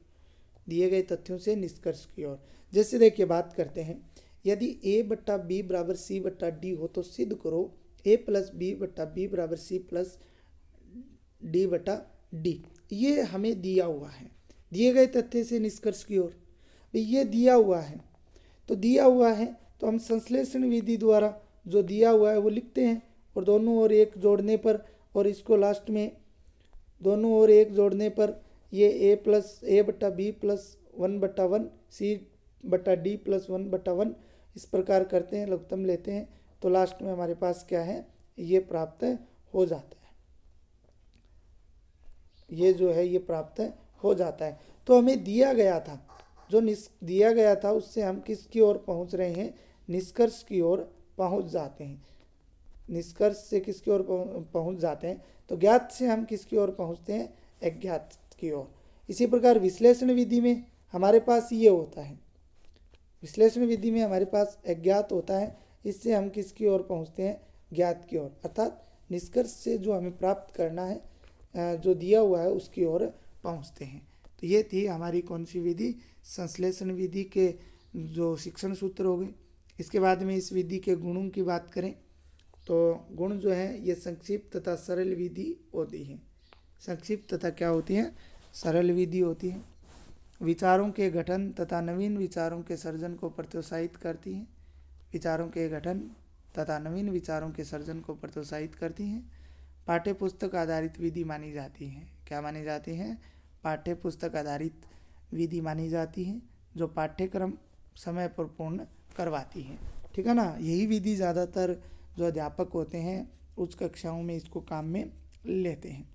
[SPEAKER 1] दिए गए तथ्यों से निष्कर्ष की ओर। जैसे देखिए बात करते हैं, यदि A/B बराबर C/D हो तो सिद्ध करो A + B/B बराबर C+D/D। ये हमें दिया हुआ है, दिए गए तथ्य से निष्कर्ष की ओर। ये दिया हुआ है, तो दिया हुआ है तो हम संश्लेषण विधि द्वारा जो दिया हुआ है वो लिखते हैं, और दोनों ओर एक जोड़ने पर, और इसको लास्ट में दोनों ओर एक जोड़ने पर ये A/B + 1/1 C/D + 1/1 इस प्रकार करते हैं, लघुत्तम लेते हैं, तो लास्ट में हमारे पास क्या है, ये प्राप्त हो जाता है। ये जो है ये प्राप्त हो जाता है। तो हमें दिया गया था, जो दिया गया था उससे हम किसकी ओर पहुंच रहे हैं, निष्कर्ष की ओर पहुंच जाते हैं। निष्कर्ष से किसकी ओर पहुंच जाते हैं, तो ज्ञात से हम किसकी ओर पहुंचते हैं, अज्ञात की ओर। इसी प्रकार विश्लेषण विधि में हमारे पास ये होता है, विश्लेषण विधि में हमारे पास अज्ञात होता है, इससे हम किसकी ओर पहुंचते हैं, ज्ञात की ओर। अर्थात निष्कर्ष से जो हमें प्राप्त करना है, जो दिया हुआ है उसकी ओर पहुंचते हैं। तो ये थी हमारी कौन सी विधि, संश्लेषण विधि के जो शिक्षण सूत्र हो गए। इसके बाद में इस विधि के गुणों की बात करें तो गुण जो है ये संक्षिप्त तथा सरल विधि होती है। संक्षिप्त तथा क्या होती है, सरल विधि होती है। विचारों के गठन तथा नवीन विचारों के सर्जन को प्रोत्साहित करती है। विचारों के गठन तथा नवीन विचारों के सर्जन को प्रोत्साहित करती हैं। पाठ्य पुस्तक आधारित विधि मानी जाती है। क्या मानी जाती है? पाठ्य पुस्तक आधारित विधि मानी जाती है, जो पाठ्यक्रम समय पर पूर्ण करवाती है। ठीक है ना। यही विधि ज़्यादातर जो अध्यापक होते हैं उच्च कक्षाओं में इसको काम में लेते हैं।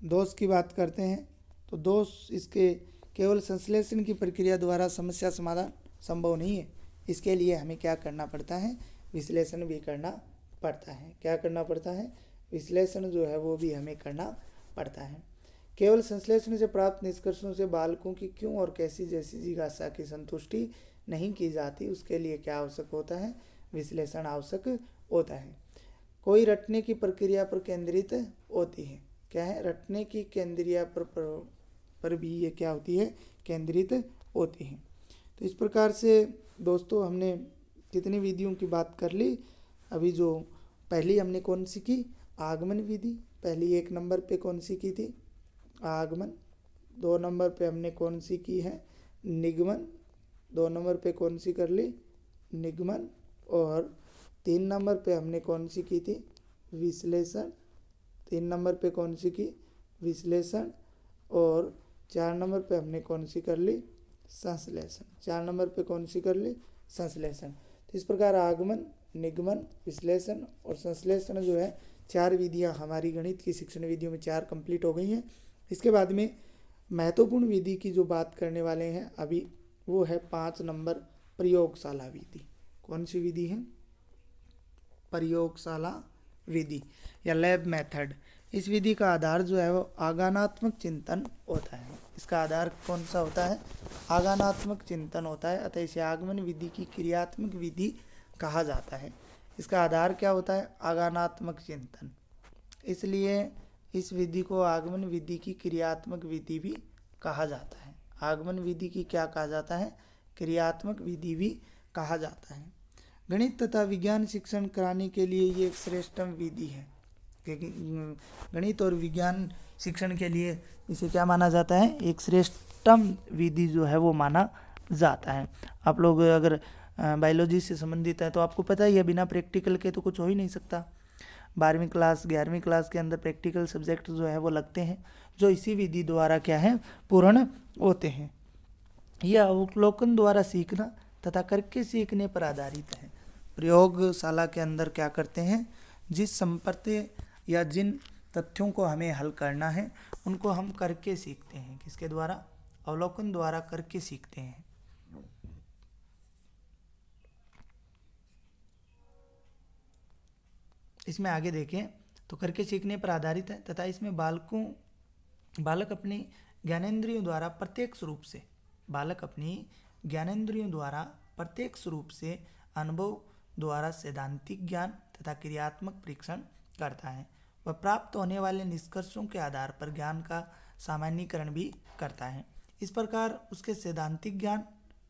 [SPEAKER 1] दोष की बात करते हैं तो दोष इसके केवल संश्लेषण की प्रक्रिया द्वारा समस्या समाधान संभव नहीं है। इसके लिए हमें क्या करना पड़ता है? विश्लेषण भी करना पड़ता है। क्या करना पड़ता है? विश्लेषण जो है वो भी हमें करना पड़ता है। केवल संश्लेषण से प्राप्त निष्कर्षों से बालकों की क्यों और कैसी जैसी जिज्ञासा की संतुष्टि नहीं की जाती, उसके लिए क्या आवश्यक होता है? विश्लेषण आवश्यक होता है। कोई रटने की प्रक्रिया पर केंद्रित होती है। क्या है? रटने की केंद्रिया पर भी ये क्या होती है? केंद्रित होती है। तो इस प्रकार से दोस्तों हमने कितनी विधियों की बात कर ली। अभी जो पहली हमने कौन सी की? आगमन विधि। पहली 1 नंबर पे कौन सी की थी? आगमन। 2 नंबर पे हमने कौन सी की है? निगमन। 2 नंबर पे कौन सी कर ली? निगमन। और 3 नंबर पे हमने कौन सी की थी? विश्लेषण। 3 नंबर पे कौन सी की? विश्लेषण। और 4 नंबर पे हमने कौन सी कर ली? संश्लेषण। 4 नंबर पे कौन सी कर ली? संश्लेषण। तो इस प्रकार आगमन, निगमन, विश्लेषण और संश्लेषण जो है 4 विधियां हमारी गणित की शिक्षण विधियों में 4 कंप्लीट हो गई हैं। इसके बाद में महत्वपूर्ण विधि की जो बात करने वाले हैं अभी, वो है 5 नंबर प्रयोगशाला विधि। कौन सी विधि है? प्रयोगशाला विधि या लैब मेथड। इस विधि का आधार जो है वो आगानात्मक चिंतन होता है। इसका आधार कौन सा होता है? आगानात्मक चिंतन होता है। अतः इसे आगमन विधि की क्रियात्मक विधि कहा जाता है। इसका आधार क्या होता है? आगानात्मक चिंतन। इसलिए इस विधि को आगमन विधि की क्रियात्मक विधि भी कहा जाता है। आगमन विधि की क्या कहा जाता है? क्रियात्मक विधि भी कहा जाता है। गणित तथा विज्ञान शिक्षण कराने के लिए ये एक श्रेष्ठतम विधि है। गणित और विज्ञान शिक्षण के लिए इसे क्या माना जाता है? एक श्रेष्ठतम विधि जो है वो माना जाता है। आप लोग अगर बायोलॉजी से संबंधित है तो आपको पता ही है, बिना प्रैक्टिकल के तो कुछ हो ही नहीं सकता। 12वीं क्लास 11वीं क्लास के अंदर प्रैक्टिकल सब्जेक्ट जो है वो लगते हैं, जो इसी विधि द्वारा क्या है? पूर्ण होते हैं। यह अवलोकन द्वारा सीखना तथा करके सीखने पर आधारित है। प्रयोगशाला के अंदर क्या करते हैं? जिस संपत्ति या जिन तथ्यों को हमें हल करना है उनको हम करके सीखते हैं। किसके द्वारा? अवलोकन द्वारा करके सीखते हैं। इसमें आगे देखें तो करके सीखने पर आधारित है तथा इसमें बालक अपनी ज्ञानेंद्रियों द्वारा प्रत्यक्ष रूप से अनुभव द्वारा सैद्धांतिक ज्ञान तथा क्रियात्मक परीक्षण करता है। वह प्राप्त होने वाले निष्कर्षों के आधार पर ज्ञान का सामान्यीकरण भी करता है। इस प्रकार उसके सैद्धांतिक ज्ञान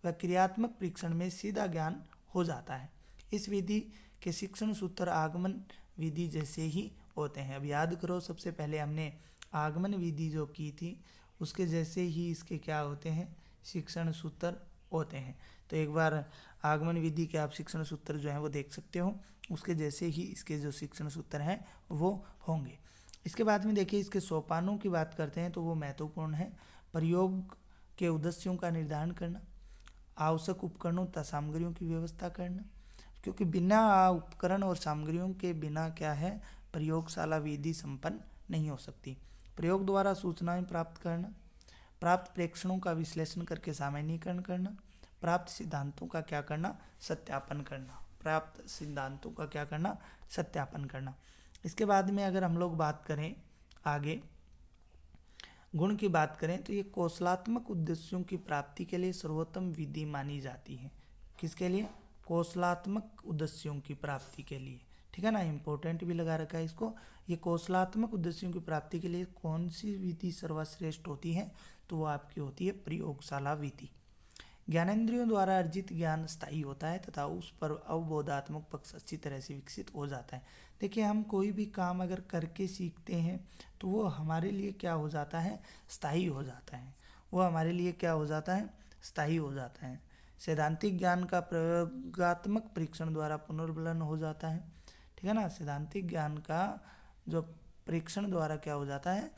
[SPEAKER 1] व क्रियात्मक परीक्षण में सीधा ज्ञान हो जाता है। इस विधि के शिक्षण सूत्र आगमन विधि जैसे ही होते हैं। अब याद करो, सबसे पहले हमने आगमन विधि जो की थी उसके जैसे ही इसके क्या होते हैं? शिक्षण सूत्र होते हैं। तो एक बार आगमन विधि के आप शिक्षण सूत्र जो हैं वो देख सकते हो, उसके जैसे ही इसके जो शिक्षण सूत्र हैं वो होंगे। इसके बाद में देखिए इसके सोपानों की बात करते हैं तो वो महत्वपूर्ण है। प्रयोग के उद्देश्यों का निर्धारण करना, आवश्यक उपकरणों तथा सामग्रियों की व्यवस्था करना, क्योंकि बिना उपकरण और सामग्रियों के बिना क्या है? प्रयोगशाला विधि संपन्न नहीं हो सकती। प्रयोग द्वारा सूचनाएं प्राप्त करना, प्राप्त प्रेक्षणों का विश्लेषण करके सामान्यीकरण करना, प्राप्त सिद्धांतों का क्या करना? सत्यापन करना। प्राप्त सिद्धांतों का क्या करना? सत्यापन करना। इसके बाद में अगर हम लोग बात करें आगे गुण की बात करें तो ये कौशलात्मक उद्देश्यों की प्राप्ति के लिए सर्वोत्तम विधि मानी जाती है। किसके लिए? कौशलात्मक उद्देश्यों की प्राप्ति के लिए। ठीक है ना, इंपॉर्टेंट भी लगा रखा है इसको। ये कौशलात्मक उद्देश्यों की प्राप्ति के लिए कौन सी विधि सर्वश्रेष्ठ होती है? तो वो आपकी होती है प्रयोगशाला विधि। ज्ञानेंद्रियों द्वारा अर्जित ज्ञान स्थायी होता है तथा उस पर अवबोधात्मक पक्ष अच्छी तरह से विकसित हो जाता है। देखिए, हम कोई भी काम अगर करके सीखते हैं तो वो हमारे लिए क्या हो जाता है? स्थायी हो जाता है। वो हमारे लिए क्या हो जाता है? स्थायी हो जाता है। सैद्धांतिक ज्ञान का प्रयोगात्मक परीक्षण द्वारा पुनर्बलन हो जाता है, ठीक है ना। सैद्धांतिक ज्ञान का जो परीक्षण द्वारा क्या हो जाता है,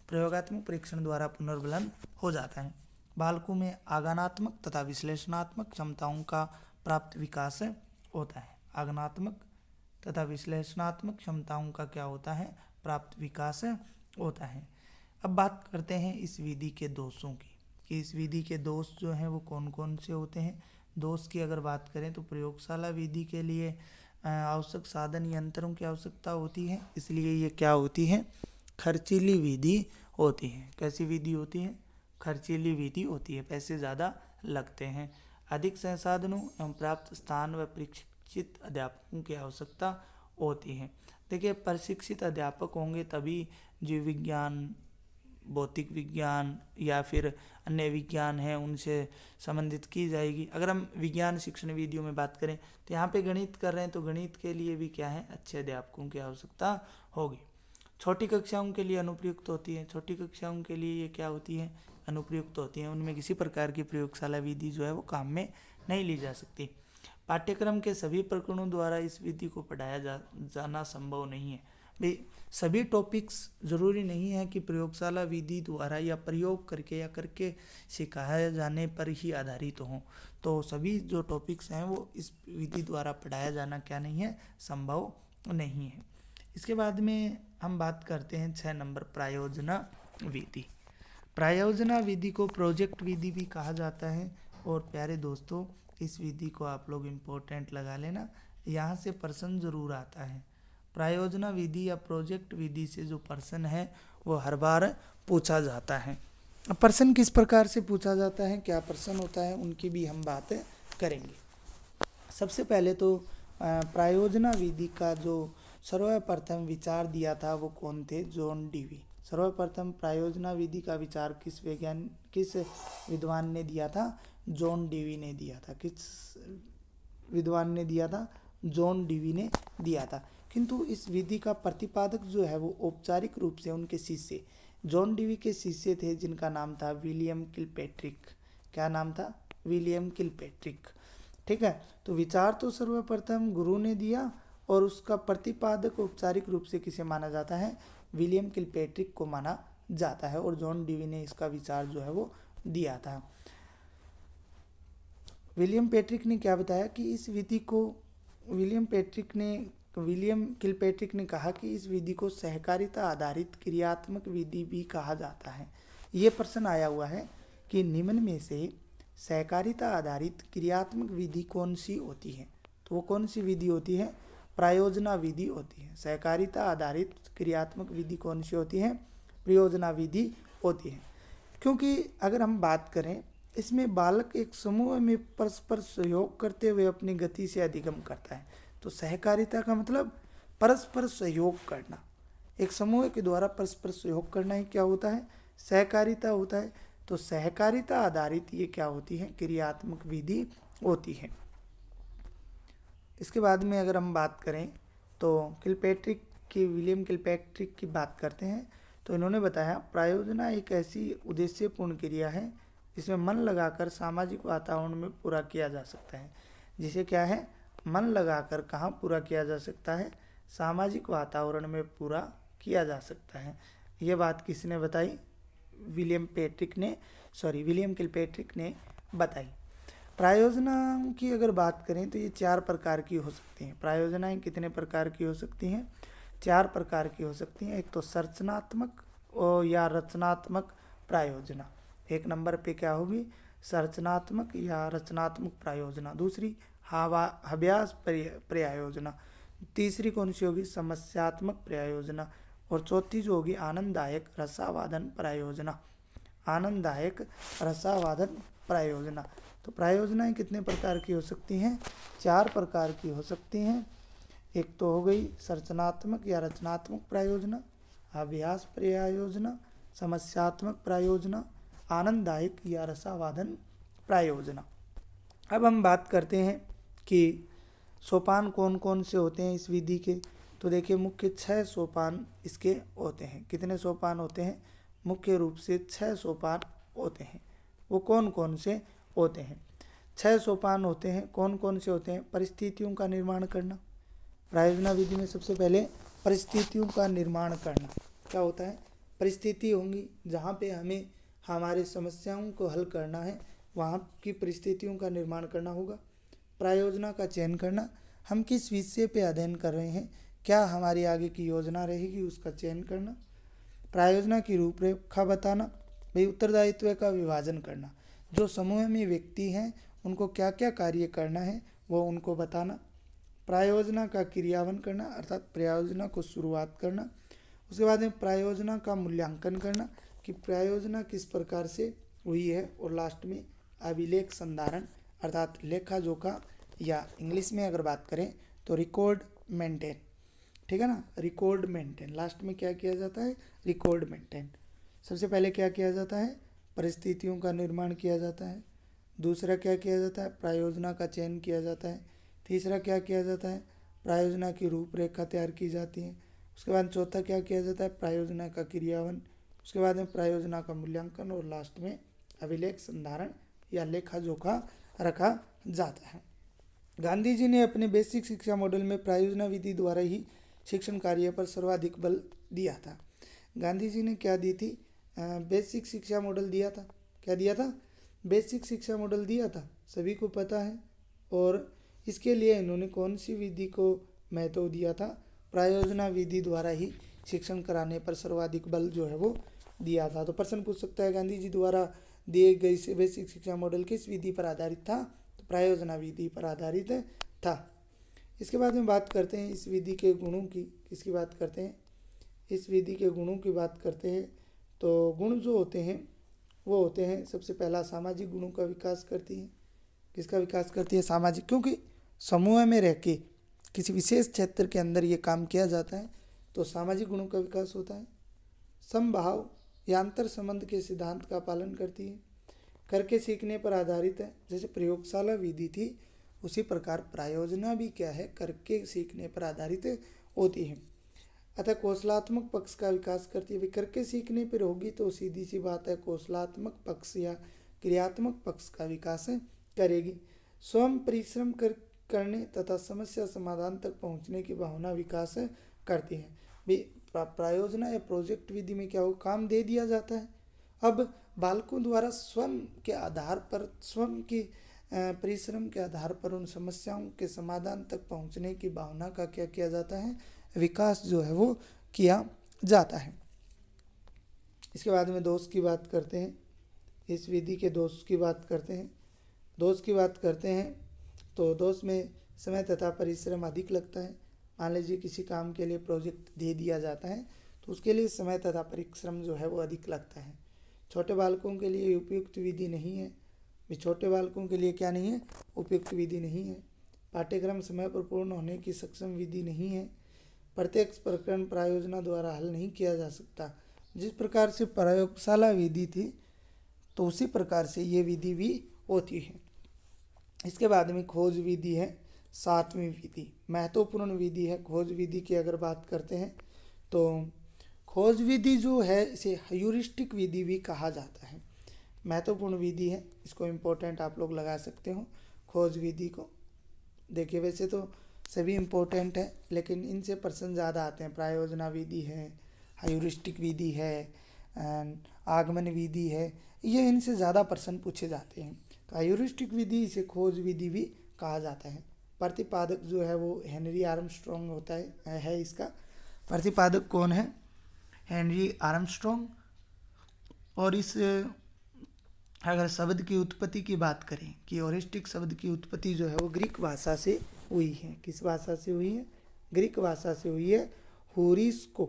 [SPEAKER 1] प्रयोगात्मक परीक्षण द्वारा पुनर्बलन हो जाता है। बालकों में आगमनात्मक तथा विश्लेषणात्मक क्षमताओं का प्राप्त विकास होता है। आगमनात्मक तथा विश्लेषणात्मक क्षमताओं का क्या होता है, प्राप्त विकास होता है। अब बात करते हैं इस विधि के दोषों की, कि इस विधि के दोष जो हैं वो कौन कौन से होते हैं। दोष की अगर बात करें तो प्रयोगशाला विधि के लिए आवश्यक साधन यंत्रों की आवश्यकता होती है, इसलिए ये क्या होती है, खर्चीली विधि होती है। कैसी विधि होती है, खर्चीली विधि होती है, पैसे ज़्यादा लगते हैं। अधिक संसाधनों एवं प्राप्त स्थान व प्रशिक्षित अध्यापकों की आवश्यकता होती है। देखिए, प्रशिक्षित अध्यापक होंगे तभी जीव विज्ञान, भौतिक विज्ञान या फिर अन्य विज्ञान है उनसे संबंधित की जाएगी। अगर हम विज्ञान शिक्षण विधियों में बात करें तो यहाँ पे गणित कर रहे हैं तो गणित के लिए भी क्या है, अच्छे अध्यापकों की आवश्यकता होगी। छोटी कक्षाओं के लिए अनुप्रयुक्त होती है, छोटी कक्षाओं के लिए ये क्या होती है, अनुप्रयुक्त होती है। उनमें किसी प्रकार की प्रयोगशाला विधि जो है वो काम में नहीं ली जा सकती। पाठ्यक्रम के सभी प्रकरणों द्वारा इस विधि को पढ़ाया जाना संभव नहीं है। भाई सभी टॉपिक्स जरूरी नहीं है कि प्रयोगशाला विधि द्वारा या प्रयोग करके या करके सिखाया जाने पर ही आधारित हों। तो सभी जो टॉपिक्स हैं वो इस विधि द्वारा पढ़ाया जाना क्या नहीं है, संभव नहीं है। इसके बाद में हम बात करते हैं 6 नंबर प्रायोजना विधि। प्रायोजना विधि को प्रोजेक्ट विधि भी कहा जाता है। और प्यारे दोस्तों, इस विधि को आप लोग इम्पोर्टेंट लगा लेना, यहाँ से प्रश्न जरूर आता है। प्रायोजना विधि या प्रोजेक्ट विधि से जो प्रश्न है वो हर बार पूछा जाता है। अब प्रश्न किस प्रकार से पूछा जाता है, क्या प्रश्न होता है, उनकी भी हम बात करेंगे। सबसे पहले तो प्रायोजना विधि का जो सर्वप्रथम विचार दिया था वो कौन थे, जॉन डीवी। सर्वप्रथम प्रायोजना विधि का विचार किस विद्वान ने दिया था, जॉन डीवी ने दिया था। किस विद्वान ने दिया था, जॉन डीवी ने दिया था। किंतु इस विधि का प्रतिपादक जो है वो औपचारिक रूप से उनके शिष्य जॉन डीवी के शिष्य थे, जिनका नाम था विलियम किलपैट्रिक। क्या नाम था, विलियम किलपैट्रिक, ठीक है। तो विचार तो सर्वप्रथम गुरु ने दिया और उसका प्रतिपादक औपचारिक रूप से किसे माना जाता है, विलियम किलपैट्रिक को माना जाता है। और जॉन डीवी ने इसका विचार जो है वो दिया था। विलियम पैट्रिक ने क्या बताया कि इस विधि को विलियम किलपैट्रिक ने कहा कि इस विधि को सहकारिता आधारित क्रियात्मक विधि भी कहा जाता है। ये प्रश्न आया हुआ है कि निम्न में से सहकारिता आधारित क्रियात्मक विधि कौन सी होती है, तो वो कौन सी विधि होती है, प्रायोजना विधि होती है। सहकारिता आधारित क्रियात्मक विधि कौन सी होती है, प्रयोजना विधि होती है। क्योंकि अगर हम बात करें, इसमें बालक एक समूह में परस्पर सहयोग करते हुए अपनी गति से अधिगम करता है। तो सहकारिता का मतलब परस्पर सहयोग करना, एक समूह के द्वारा परस्पर सहयोग करना ही क्या होता है, सहकारिता होता है। तो सहकारिता आधारित ये क्या होती है, क्रियात्मक विधि होती है। इसके बाद में अगर हम बात करें तो विलियम किलपैट्रिक की बात करते हैं। तो इन्होंने बताया प्रायोजना एक ऐसी उद्देश्यपूर्ण क्रिया है जिसमें मन लगाकर सामाजिक वातावरण में पूरा किया जा सकता है। जिसे क्या है, मन लगाकर कहाँ पूरा किया जा सकता है, सामाजिक वातावरण में पूरा किया जा सकता है। ये बात किसने बताई, विलियम किलपैट्रिक ने बताई। प्रायोजना की अगर बात करें तो ये 4 प्रकार की हो सकती हैं। प्रायोजनाएं कितने प्रकार की हो सकती हैं, 4 प्रकार की हो सकती हैं। एक तो संरचनात्मक या रचनात्मक प्रायोजना, एक नंबर पे क्या होगी, संरचनात्मक या रचनात्मक प्रायोजना। दूसरी अभ्यास प्रायोजना। तीसरी कौन सी होगी, समस्यात्मक प्रायोजना। और चौथी जो होगी आनंददायक रसावादन प्रायोजना। आनंददायक रसावादन प्रायोजना। तो प्रायोजनाएं कितने प्रकार की हो सकती हैं, 4 प्रकार की हो सकती हैं। एक तो हो गई संरचनात्मक या रचनात्मक प्रायोजना, अभ्यास प्रायोजना, समस्यात्मक प्रायोजना, आनंददायक या रसावादन प्रायोजना। अब हम बात करते हैं कि सोपान कौन कौन से होते हैं इस विधि के। तो देखिए, मुख्य 6 सोपान इसके होते हैं। कितने सोपान होते हैं, मुख्य रूप से 6 सोपान होते हैं। वो कौन कौन से होते हैं, 6 सोपान होते हैं। कौन कौन से होते हैं? परिस्थितियों का निर्माण करना। प्रायोजना विधि में सबसे पहले परिस्थितियों का निर्माण करना क्या होता है? परिस्थिति होंगी जहाँ पे हमें हमारे समस्याओं को हल करना है, वहाँ की परिस्थितियों का निर्माण करना होगा। प्रायोजना का चयन करना, हम किस विषय पे अध्ययन कर रहे हैं, क्या हमारी आगे की योजना रहेगी, उसका चयन करना। प्रायोजना की रूपरेखा बताना, भाई उत्तरदायित्व का विभाजन करना, जो समूह में व्यक्ति हैं उनको क्या क्या कार्य करना है वो उनको बताना। प्रायोजना का क्रियान्वयन करना, अर्थात प्रायोजना को शुरुआत करना। उसके बाद में प्रायोजना का मूल्यांकन करना कि प्रायोजना किस प्रकार से हुई है, और लास्ट में अभिलेख संधारण अर्थात लेखा जोखा, या इंग्लिश में अगर बात करें तो रिकॉर्ड मेंटेन, ठीक है ना, रिकॉर्ड मेंटेन। लास्ट में क्या किया जाता है? Record maintain. सबसे पहले क्या किया जाता है? परिस्थितियों का निर्माण किया जाता है। दूसरा क्या किया जाता है? प्रायोजना का चयन किया जाता है। तीसरा क्या किया जाता है? प्रायोजना की रूपरेखा तैयार की जाती है। उसके बाद चौथा क्या किया जाता है? प्रायोजना का क्रियान्वयन। उसके बाद में प्रायोजना का मूल्यांकन, और लास्ट में अभिलेख संधारण या लेखा जोखा रखा जाता है। गांधी जी ने अपने बेसिक शिक्षा मॉडल में प्रायोजना विधि द्वारा ही शिक्षण कार्य पर सर्वाधिक बल दिया था। गांधी जी ने क्या दी थी? बेसिक शिक्षा मॉडल दिया था। क्या दिया था? बेसिक शिक्षा मॉडल दिया था, सभी को पता है। और इसके लिए इन्होंने कौन सी विधि को महत्व दिया था? प्रायोजना विधि द्वारा ही शिक्षण कराने पर सर्वाधिक बल जो है वो दिया था। तो प्रश्न पूछ सकता है, गांधी जी द्वारा दिए गए बेसिक शिक्षा मॉडल किस विधि पर आधारित था? तो प्रायोजना विधि पर आधारित था। इसके बाद में बात करते हैं इस विधि के गुणों की। किसकी बात करते हैं? इस विधि के गुणों की बात करते हैं। तो गुण जो होते हैं वो होते हैं, सबसे पहला सामाजिक गुणों का विकास करती है। किसका विकास करती है? सामाजिक, क्योंकि समूह में रह के किसी विशेष क्षेत्र के अंदर ये काम किया जाता है तो सामाजिक गुणों का विकास होता है। समभाव या अंतर संबंध के सिद्धांत का पालन करती है। करके सीखने पर आधारित है। जैसे प्रयोगशाला विधि थी उसी प्रकार प्रायोजना भी क्या है? करके सीखने पर आधारित होती है। अतः कौशलात्मक पक्ष का विकास करती है। करके सीखने पर होगी तो सीधी सी बात है कौशलात्मक पक्ष या क्रियात्मक पक्ष का विकास करेगी। स्वयं परिश्रम करने तथा समस्या समाधान तक पहुंचने की भावना विकास करती है। प्रायोजना या प्रोजेक्ट विधि में क्या हो? काम दे दिया जाता है, अब बालकों द्वारा स्वयं के आधार पर, स्वयं की परिश्रम के आधार पर उन समस्याओं के समाधान तक पहुंचने की भावना का क्या किया जाता है? विकास जो है वो किया जाता है। इसके बाद में दोष की बात करते हैं। इस विधि के दोष की बात करते हैं। दोष की बात करते हैं तो दोष में समय तथा परिश्रम अधिक लगता है। मान लीजिए किसी काम के लिए प्रोजेक्ट दे दिया जाता है तो उसके लिए समय तथा परिश्रम जो है वो अधिक लगता है। छोटे बालकों के लिए उपयुक्त विधि नहीं है। छोटे बालकों के लिए क्या नहीं है? उपयुक्त विधि नहीं है। पाठ्यक्रम समय पर पूर्ण होने की सक्षम विधि नहीं है। प्रत्यक्ष प्रकरण प्रायोजना द्वारा हल नहीं किया जा सकता। जिस प्रकार से प्रयोगशाला विधि थी तो उसी प्रकार से ये विधि भी होती है। इसके बाद में खोज विधि है, 7वीं विधि, महत्वपूर्ण विधि है। खोज विधि की अगर बात करते हैं तो खोज विधि जो है इसे ह्यूरिस्टिक विधि भी कहा जाता है। महत्वपूर्ण विधि है, इसको इम्पोर्टेंट आप लोग लगा सकते हो खोज विधि को। देखिए वैसे तो सभी इम्पोर्टेंट है लेकिन इनसे प्रश्न ज़्यादा आते हैं। प्रायोजना विधि है, ह्यूरिस्टिक विधि है, आगमन विधि है, ये इनसे ज़्यादा प्रश्न पूछे जाते हैं। तो ह्यूरिस्टिक विधि इसे खोज विधि भी कहा जाता है। प्रतिपादक जो है वो हेनरी आर्मस्ट्रॉन्ग होता है इसका। प्रतिपादक कौन है? Henry Armstrong. और इस अगर शब्द की उत्पत्ति की बात करें कि ह्यूरिस्टिक शब्द की उत्पत्ति जो है वो ग्रीक भाषा से हुई है। किस भाषा से हुई है? ग्रीक भाषा से हुई है। ह्यूरिस्को,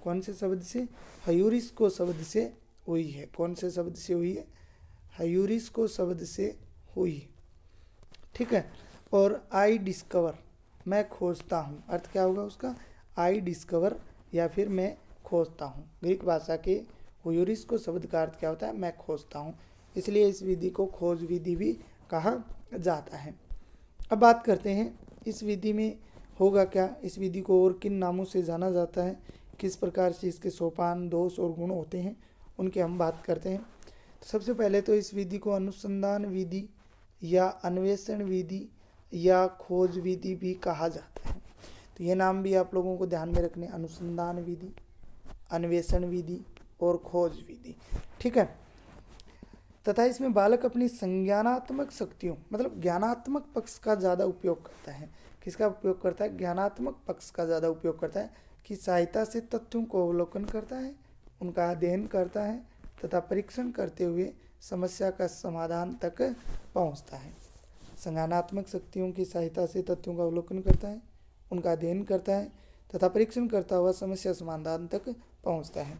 [SPEAKER 1] कौन से शब्द से? ह्यूरिस्को शब्द से हुई है। कौन से शब्द से हुई है? ह्यूरिस्को शब्द से हुई, ठीक है। और आई डिस्कवर, मैं खोजता हूँ, अर्थ क्या होगा उसका? आई डिस्कवर या फिर मैं खोजता हूँ। ग्रीक भाषा के ह्यूरिस्को शब्द का अर्थ क्या होता है? मैं खोजता हूँ। इसलिए इस विधि को खोज विधि भी कहा जाता है। अब बात करते हैं इस विधि में होगा क्या, इस विधि को और किन नामों से जाना जाता है, किस प्रकार से इसके सोपान, दोष और गुण होते हैं, उनके हम बात करते हैं। तो सबसे पहले तो इस विधि को अनुसंधान विधि या अन्वेषण विधि या खोज विधि भी कहा जाता है। तो ये नाम भी आप लोगों को ध्यान में रखने, अनुसंधान विधि, अन्वेषण विधि और खोज विधि, ठीक है। तथा इसमें बालक अपनी संज्ञानात्मक शक्तियों मतलब ज्ञानात्मक पक्ष का ज़्यादा उपयोग करता है। किसका उपयोग करता है? ज्ञानात्मक पक्ष का ज़्यादा उपयोग करता है, कि सहायता से तथ्यों को अवलोकन करता है, उनका अध्ययन करता है तथा परीक्षण करते हुए समस्या का समाधान तक पहुंचता है। संज्ञानात्मक शक्तियों की सहायता से तथ्यों का अवलोकन करता है, उनका अध्ययन करता है तथा परीक्षण करता हुआ समस्या समाधान तक पहुंचता है।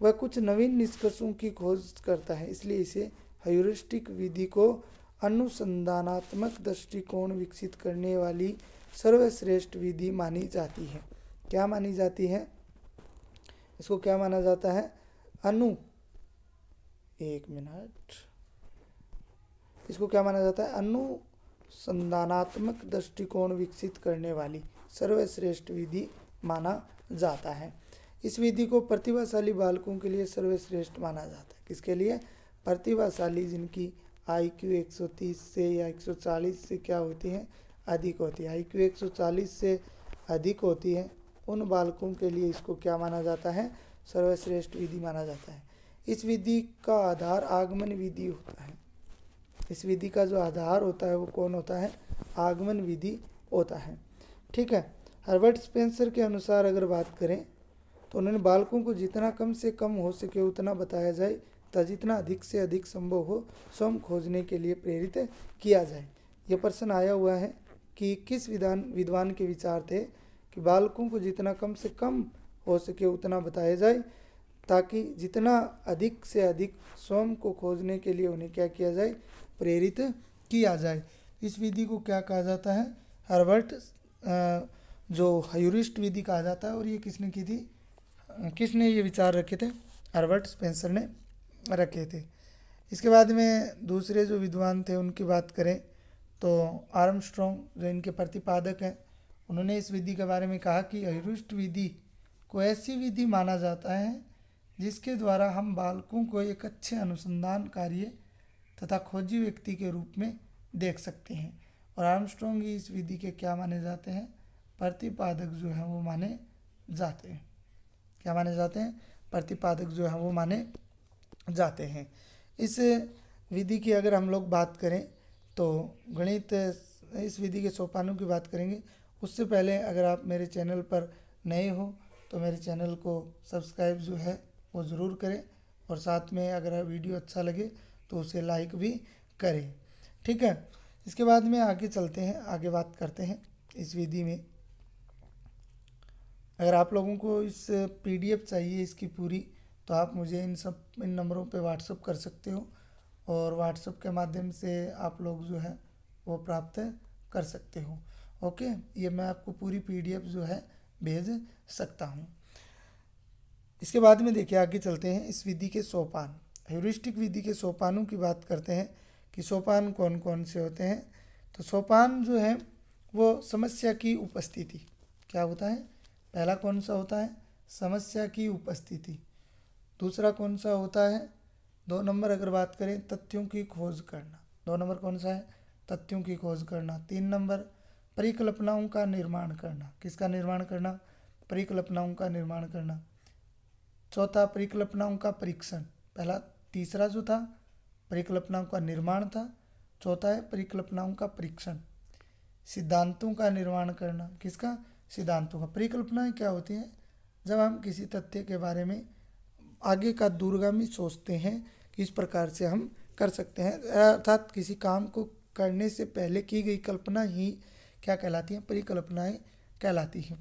[SPEAKER 1] वह कुछ नवीन निष्कर्षों की खोज करता है, इसलिए इसे ह्यूरिस्टिक विधि को अनुसंधानात्मक दृष्टिकोण विकसित करने वाली सर्वश्रेष्ठ विधि मानी जाती है। क्या मानी जाती है? इसको क्या माना जाता है? इसको क्या माना जाता है? अनुसंधानात्मक दृष्टिकोण विकसित करने वाली सर्वश्रेष्ठ विधि माना जाता है। इस विधि को प्रतिभाशाली बालकों के लिए सर्वश्रेष्ठ माना जाता है। किसके लिए? प्रतिभाशाली, जिनकी IQ 130 से या 140 से क्या होती है? अधिक होती है। IQ 140 से अधिक होती है, उन बालकों के लिए इसको क्या माना जाता है? सर्वश्रेष्ठ विधि माना जाता है। इस विधि का आधार आगमन विधि होता है। इस विधि का जो आधार होता है वो कौन होता है? आगमन विधि होता है, ठीक है। हर्बर्ट स्पेंसर के अनुसार अगर बात करें तो उन्होंने बालकों को जितना कम से कम हो सके उतना बताया जाए तथा जितना अधिक से अधिक संभव हो स्वयं खोजने के लिए प्रेरित किया जाए। यह प्रश्न आया हुआ है कि किस विद्वान के विचार थे कि बालकों को जितना कम से कम हो सके उतना बताया जाए ताकि जितना अधिक से अधिक स्वयं को खोजने के लिए उन्हें क्या किया जाए? प्रेरित किया जाए। इस विधि को क्या कहा जाता है? हर्बर्ट जो ह्यूरिस्ट विधि कहा जाता है। और ये किसने की थी? किसने ये विचार रखे थे? हर्बर्ट स्पेंसर ने रखे थे। इसके बाद में दूसरे जो विद्वान थे उनकी बात करें तो आर्मस्ट्रॉन्ग जो इनके प्रतिपादक हैं, उन्होंने इस विधि के बारे में कहा कि ह्यूरिस्ट विधि को ऐसी विधि माना जाता है जिसके द्वारा हम बालकों को एक अच्छे अनुसंधान कार्य तथा खोजी व्यक्ति के रूप में देख सकते हैं। और आर्मस्ट्रॉन्ग ही इस विधि के क्या माने जाते हैं? प्रतिपादक जो हैं वो माने जाते हैं। क्या माने जाते हैं? प्रतिपादक जो हैं वो माने जाते हैं। इस विधि की अगर हम लोग बात करें तो गणित, इस विधि के सोपानों की बात करेंगे। उससे पहले अगर आप मेरे चैनल पर नए हो तो मेरे चैनल को सब्सक्राइब जो है वो ज़रूर करें, और साथ में अगर वीडियो अच्छा लगे तो उसे लाइक भी करें, ठीक है। इसके बाद में आगे चलते हैं, आगे बात करते हैं इस विधि में। अगर आप लोगों को इस PDF चाहिए इसकी पूरी, तो आप मुझे इन नंबरों पे व्हाट्सअप कर सकते हो, और व्हाट्सअप के माध्यम से आप लोग जो है वो प्राप्त कर सकते हो। ओके, ये मैं आपको पूरी PDF जो है भेज सकता हूँ। इसके बाद में देखिए आगे चलते हैं इस विधि के सोपान। ह्यूरिस्टिक विधि के सोपानों की बात करते हैं कि सोपान कौन कौन से होते हैं। तो सोपान जो है वो समस्या की उपस्थिति, क्या होता है? पहला कौन सा होता है? समस्या की उपस्थिति। दूसरा कौन सा होता है? 2 नंबर अगर बात करें तथ्यों की खोज करना। 2 नंबर कौन सा है? तथ्यों की खोज करना। 3 नंबर परिकल्पनाओं का निर्माण करना। किसका निर्माण करना? परिकल्पनाओं का निर्माण करना। चौथा परिकल्पनाओं का परीक्षण। पहला, तीसरा जो था परिकल्पनाओं का निर्माण था, चौथा है परिकल्पनाओं का परीक्षण। सिद्धांतों का निर्माण करना। किसका? सिद्धांतों का। परिकल्पनाएं क्या होती हैं? जब हम किसी तथ्य के बारे में आगे का दूरगामी सोचते हैं कि इस प्रकार से हम कर सकते हैं, अर्थात किसी काम को करने से पहले की गई कल्पना ही क्या कहलाती है? परिकल्पनाएं कहलाती हैं।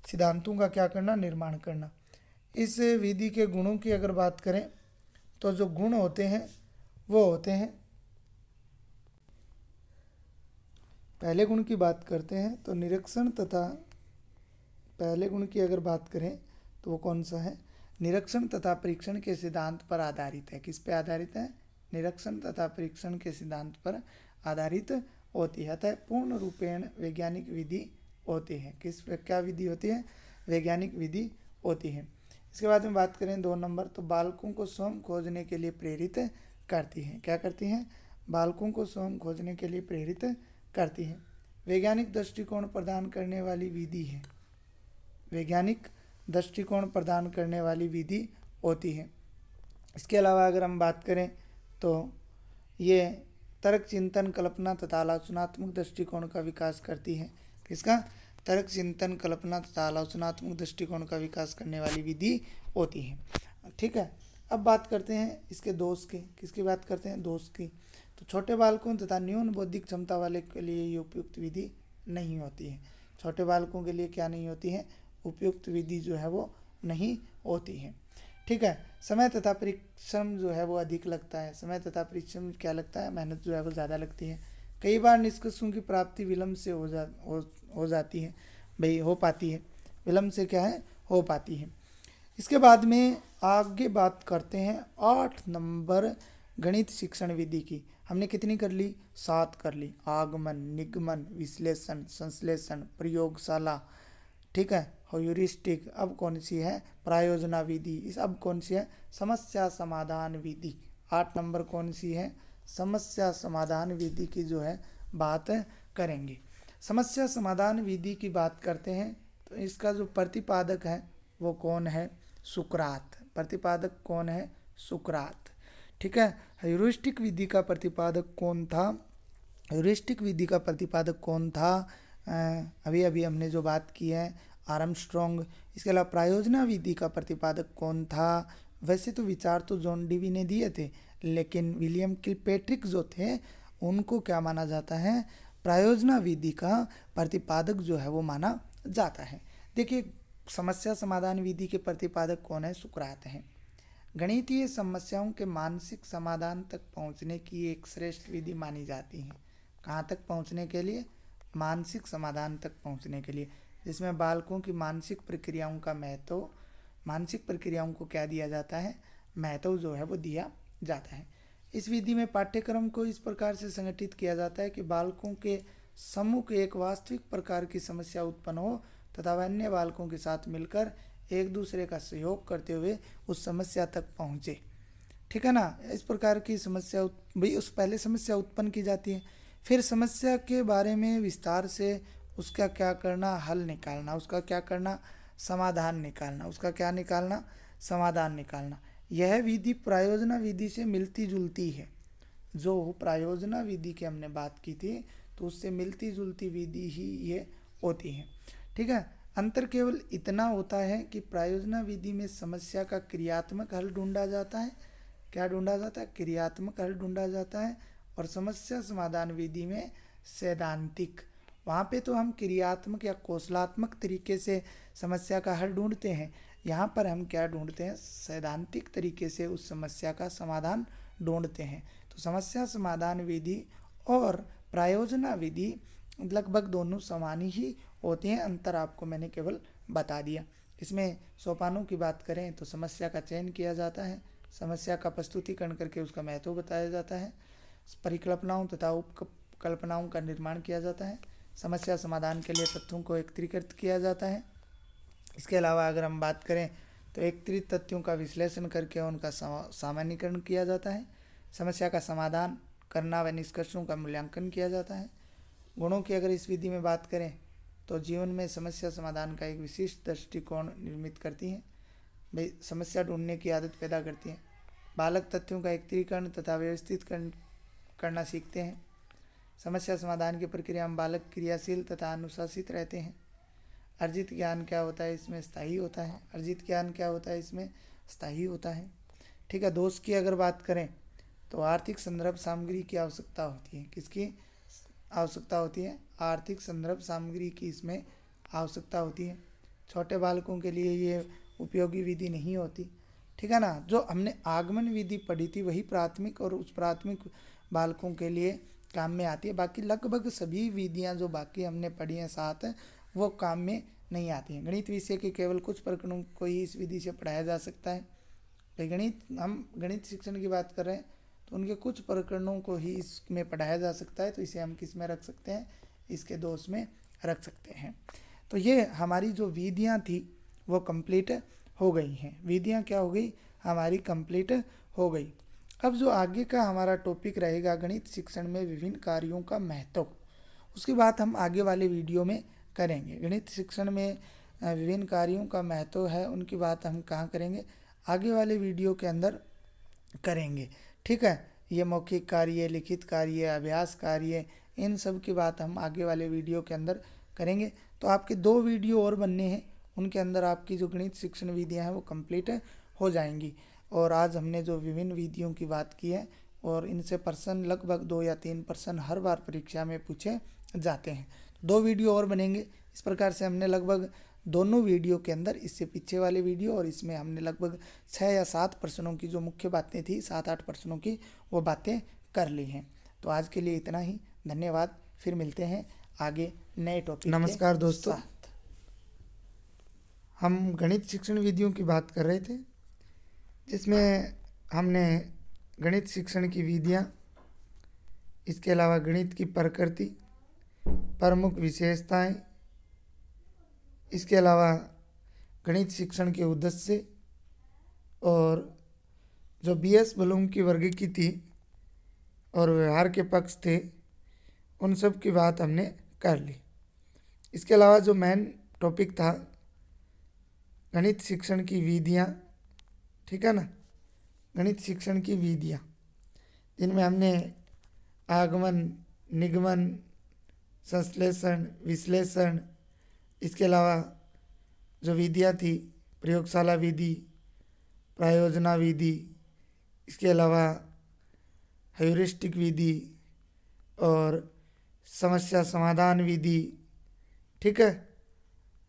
[SPEAKER 1] सिद्धांतों का क्या करना? निर्माण करना। इस विधि के गुणों की अगर बात करें तो जो गुण होते हैं वो होते हैं, पहले गुण की बात करते हैं तो निरीक्षण तथा, पहले गुण की अगर बात करें तो वो कौन सा है? निरीक्षण तथा परीक्षण के सिद्धांत पर आधारित है। किस पे आधारित है? निरीक्षण तथा परीक्षण के सिद्धांत पर आधारित होती है। अतः पूर्ण रूपेण वैज्ञानिक विधि होती है। किस पे क्या विधि होती है? वैज्ञानिक विधि होती है। इसके बाद में बात करें 2 नंबर, तो बालकों को स्वयं खोजने के लिए प्रेरित करती है। क्या करती हैं? बालकों को स्वयं खोजने के लिए प्रेरित करती है। वैज्ञानिक दृष्टिकोण प्रदान करने वाली विधि है, वैज्ञानिक दृष्टिकोण प्रदान करने वाली विधि होती है। इसके अलावा अगर हम बात करें तो ये तर्क चिंतन, कल्पना तथा आलोचनात्मक दृष्टिकोण का विकास करती है। किसका? तर्क चिंतन, कल्पना तथा आलोचनात्मक दृष्टिकोण का विकास करने वाली विधि होती है। ठीक है, अब बात करते हैं इसके दोष की। किसकी बात करते हैं? दोष की। तो छोटे बालकों तथा न्यून बौद्धिक क्षमता वाले के लिए ये उपयुक्त विधि नहीं होती है। छोटे बालकों के लिए क्या नहीं होती है? उपयुक्त विधि जो है वो नहीं होती है। ठीक है, समय तथा परिश्रम जो है वो अधिक लगता है। समय तथा परिश्रम क्या लगता है? मेहनत जो है वो ज़्यादा लगती है। कई बार निष्कर्षों की प्राप्ति विलम्ब से हो जाती है, भाई हो पाती है, विलम्ब से क्या है? हो पाती है। इसके बाद में आगे बात करते हैं 8 नंबर गणित शिक्षण विधि की। हमने कितनी कर ली? 7 कर ली। आगमन, निगमन, विश्लेषण, संश्लेषण, प्रयोगशाला, ठीक है, ह्यूरिस्टिक। अब कौन सी है? प्रायोजना विधि। इस अब कौन सी है? समस्या समाधान विधि। 8 नंबर कौन सी है? समस्या समाधान विधि की जो है बात करेंगे। समस्या समाधान विधि की बात करते हैं तो इसका जो प्रतिपादक है वो कौन है? सुकरात। प्रतिपादक कौन है? सुकरात। ठीक है, ह्यूरिस्टिक विधि का प्रतिपादक कौन था? ह्यूरिस्टिक विधि का प्रतिपादक कौन था? अभी अभी हमने जो बात की है, आर्मस्ट्रॉन्ग। इसके अलावा प्रायोजना विधि का प्रतिपादक कौन था? वैसे तो विचार तो जॉन डीवी ने दिए थे, लेकिन विलियम किलपैट्रिक जो थे उनको क्या माना जाता है? प्रायोजना विधि का प्रतिपादक जो है वो माना जाता है। देखिए, समस्या समाधान विधि के प्रतिपादक कौन है? सुकरात हैं। गणितीय समस्याओं के मानसिक समाधान तक पहुंचने की एक श्रेष्ठ विधि मानी जाती है। कहाँ तक पहुंचने के लिए? मानसिक समाधान तक पहुंचने के लिए, जिसमें बालकों की मानसिक प्रक्रियाओं का महत्व, मानसिक प्रक्रियाओं को क्या दिया जाता है? महत्व जो है वो दिया जाता है। इस विधि में पाठ्यक्रम को इस प्रकार से संगठित किया जाता है कि बालकों के समूह के एक वास्तविक प्रकार की समस्या उत्पन्न हो तथा वह अन्य बालकों के साथ मिलकर एक दूसरे का सहयोग करते हुए उस समस्या तक पहुँचे। ठीक है ना? इस प्रकार की समस्या भाई उस पहले समस्या उत्पन्न की जाती है, फिर समस्या के बारे में विस्तार से उसका क्या करना? हल निकालना। उसका क्या करना? समाधान निकालना। उसका क्या निकालना? समाधान निकालना। यह विधि प्रायोजना विधि से मिलती जुलती है। जो प्रायोजना विधि की हमने बात की थी तो उससे मिलती जुलती विधि ही ये होती है। ठीक है, अंतर केवल इतना होता है कि प्रायोजना विधि में समस्या का क्रियात्मक हल ढूंढा जाता है। क्या ढूंढा जाता है? क्रियात्मक हल ढूंढा जाता है। और समस्या समाधान विधि में सैद्धांतिक, वहाँ पे तो हम क्रियात्मक या कौशलात्मक तरीके से समस्या का हल ढूंढते हैं, यहाँ पर हम क्या ढूंढते हैं? सैद्धांतिक तरीके से उस समस्या का समाधान ढूंढते हैं। तो समस्या समाधान विधि और प्रायोजना विधि लगभग दोनों समान ही होती हैं। अंतर आपको मैंने केवल बता दिया। इसमें सोपानों की बात करें तो समस्या का चयन किया जाता है, समस्या का प्रस्तुतिकरण करके उसका महत्व बताया जाता है, परिकल्पनाओं तथा उपकल्पनाओं का निर्माण किया जाता है, समस्या समाधान के लिए तथ्यों को एकत्रीकृत किया जाता है। इसके अलावा अगर हम बात करें तो एकत्रित तथ्यों का विश्लेषण करके उनका सामान्यीकरण किया जाता है, समस्या का समाधान करना व निष्कर्षों का मूल्यांकन किया जाता है। गुणों की अगर इस विधि में बात करें तो जीवन में समस्या समाधान का एक विशिष्ट दृष्टिकोण निर्मित करती हैं, भाई समस्या ढूंढने की आदत पैदा करती हैं। बालक तथ्यों का एकत्रीकरण तथा व्यवस्थित करना सीखते हैं। समस्या समाधान की प्रक्रिया में बालक क्रियाशील तथा अनुशासित रहते हैं। अर्जित ज्ञान क्या होता है? इसमें स्थायी होता है। अर्जित ज्ञान क्या होता है? इसमें स्थायी होता है। ठीक है, दोष की अगर बात करें तो आर्थिक संदर्भ सामग्री की आवश्यकता होती है। किसकी आवश्यकता होती है? आर्थिक संदर्भ सामग्री की इसमें आवश्यकता होती है। छोटे बालकों के लिए ये उपयोगी विधि नहीं होती। ठीक है ना? जो हमने आगमन विधि पढ़ी थी वही प्राथमिक और उच्च प्राथमिक बालकों के लिए काम में आती है। बाकी लगभग सभी विधियां जो बाकी हमने पढ़ी हैं 7 वो काम में नहीं आती हैं। गणित विषय के केवल कुछ प्रकरणों को ही इस विधि से पढ़ाया जा सकता है। हम गणित शिक्षण की बात कर रहे हैं तो उनके कुछ प्रकरणों को ही इसमें पढ़ाया जा सकता है, तो इसे हम किस में रख सकते हैं? इसके दोष में रख सकते हैं। तो ये हमारी जो विधियाँ थी वो कंप्लीट हो गई हैं। विधियाँ क्या हो गई? हमारी कंप्लीट हो गई। अब जो आगे का हमारा टॉपिक रहेगा गणित शिक्षण में विभिन्न कार्यों का महत्व, उसकी बात हम आगे वाले वीडियो में करेंगे। गणित शिक्षण में विभिन्न कार्यों का महत्व है, उनकी बात हम कहाँ करेंगे, आगे वाले वीडियो के अंदर करेंगे। ठीक है, ये मौखिक कार्य, लिखित कार्य, अभ्यास कार्य, इन सब की बात हम आगे वाले वीडियो के अंदर करेंगे। तो आपके 2 वीडियो और बनने हैं, उनके अंदर आपकी जो गणित शिक्षण विधियाँ हैं वो कंप्लीट हो जाएंगी। और आज हमने जो विभिन्न विधियों की बात की है, और इनसे प्रश्न लगभग 2 या 3 प्रश्न हर बार परीक्षा में पूछे जाते हैं। 2 वीडियो और बनेंगे। इस प्रकार से हमने लगभग दोनों वीडियो के अंदर, इससे पीछे वाले वीडियो और इसमें हमने लगभग 6 या 7 प्रश्नों की जो मुख्य बातें थी, 7-8 प्रश्नों की, वो बातें कर ली हैं। तो आज के लिए इतना ही, धन्यवाद। फिर मिलते हैं आगे नए टॉपिक। नमस्कार दोस्तों, हम गणित शिक्षण विधियों की बात कर रहे थे, जिसमें हमने गणित शिक्षण की विधियाँ, इसके अलावा गणित की प्रकृति, प्रमुख विशेषताएं, इसके अलावा गणित शिक्षण के उद्देश्य और जो BS ब्लूम की वर्गीकृति और व्यवहार के पक्ष थे, उन सब की बात हमने कर ली। इसके अलावा जो मेन टॉपिक था गणित शिक्षण की विधियाँ, ठीक है ना, गणित शिक्षण की विधियाँ, जिनमें हमने आगमन, निगमन, संश्लेषण, विश्लेषण, इसके अलावा जो विधियाँ थी प्रयोगशाला विधि, प्रयोजना विधि, इसके अलावा ह्यूरिस्टिक विधि और समस्या समाधान विधि, ठीक है,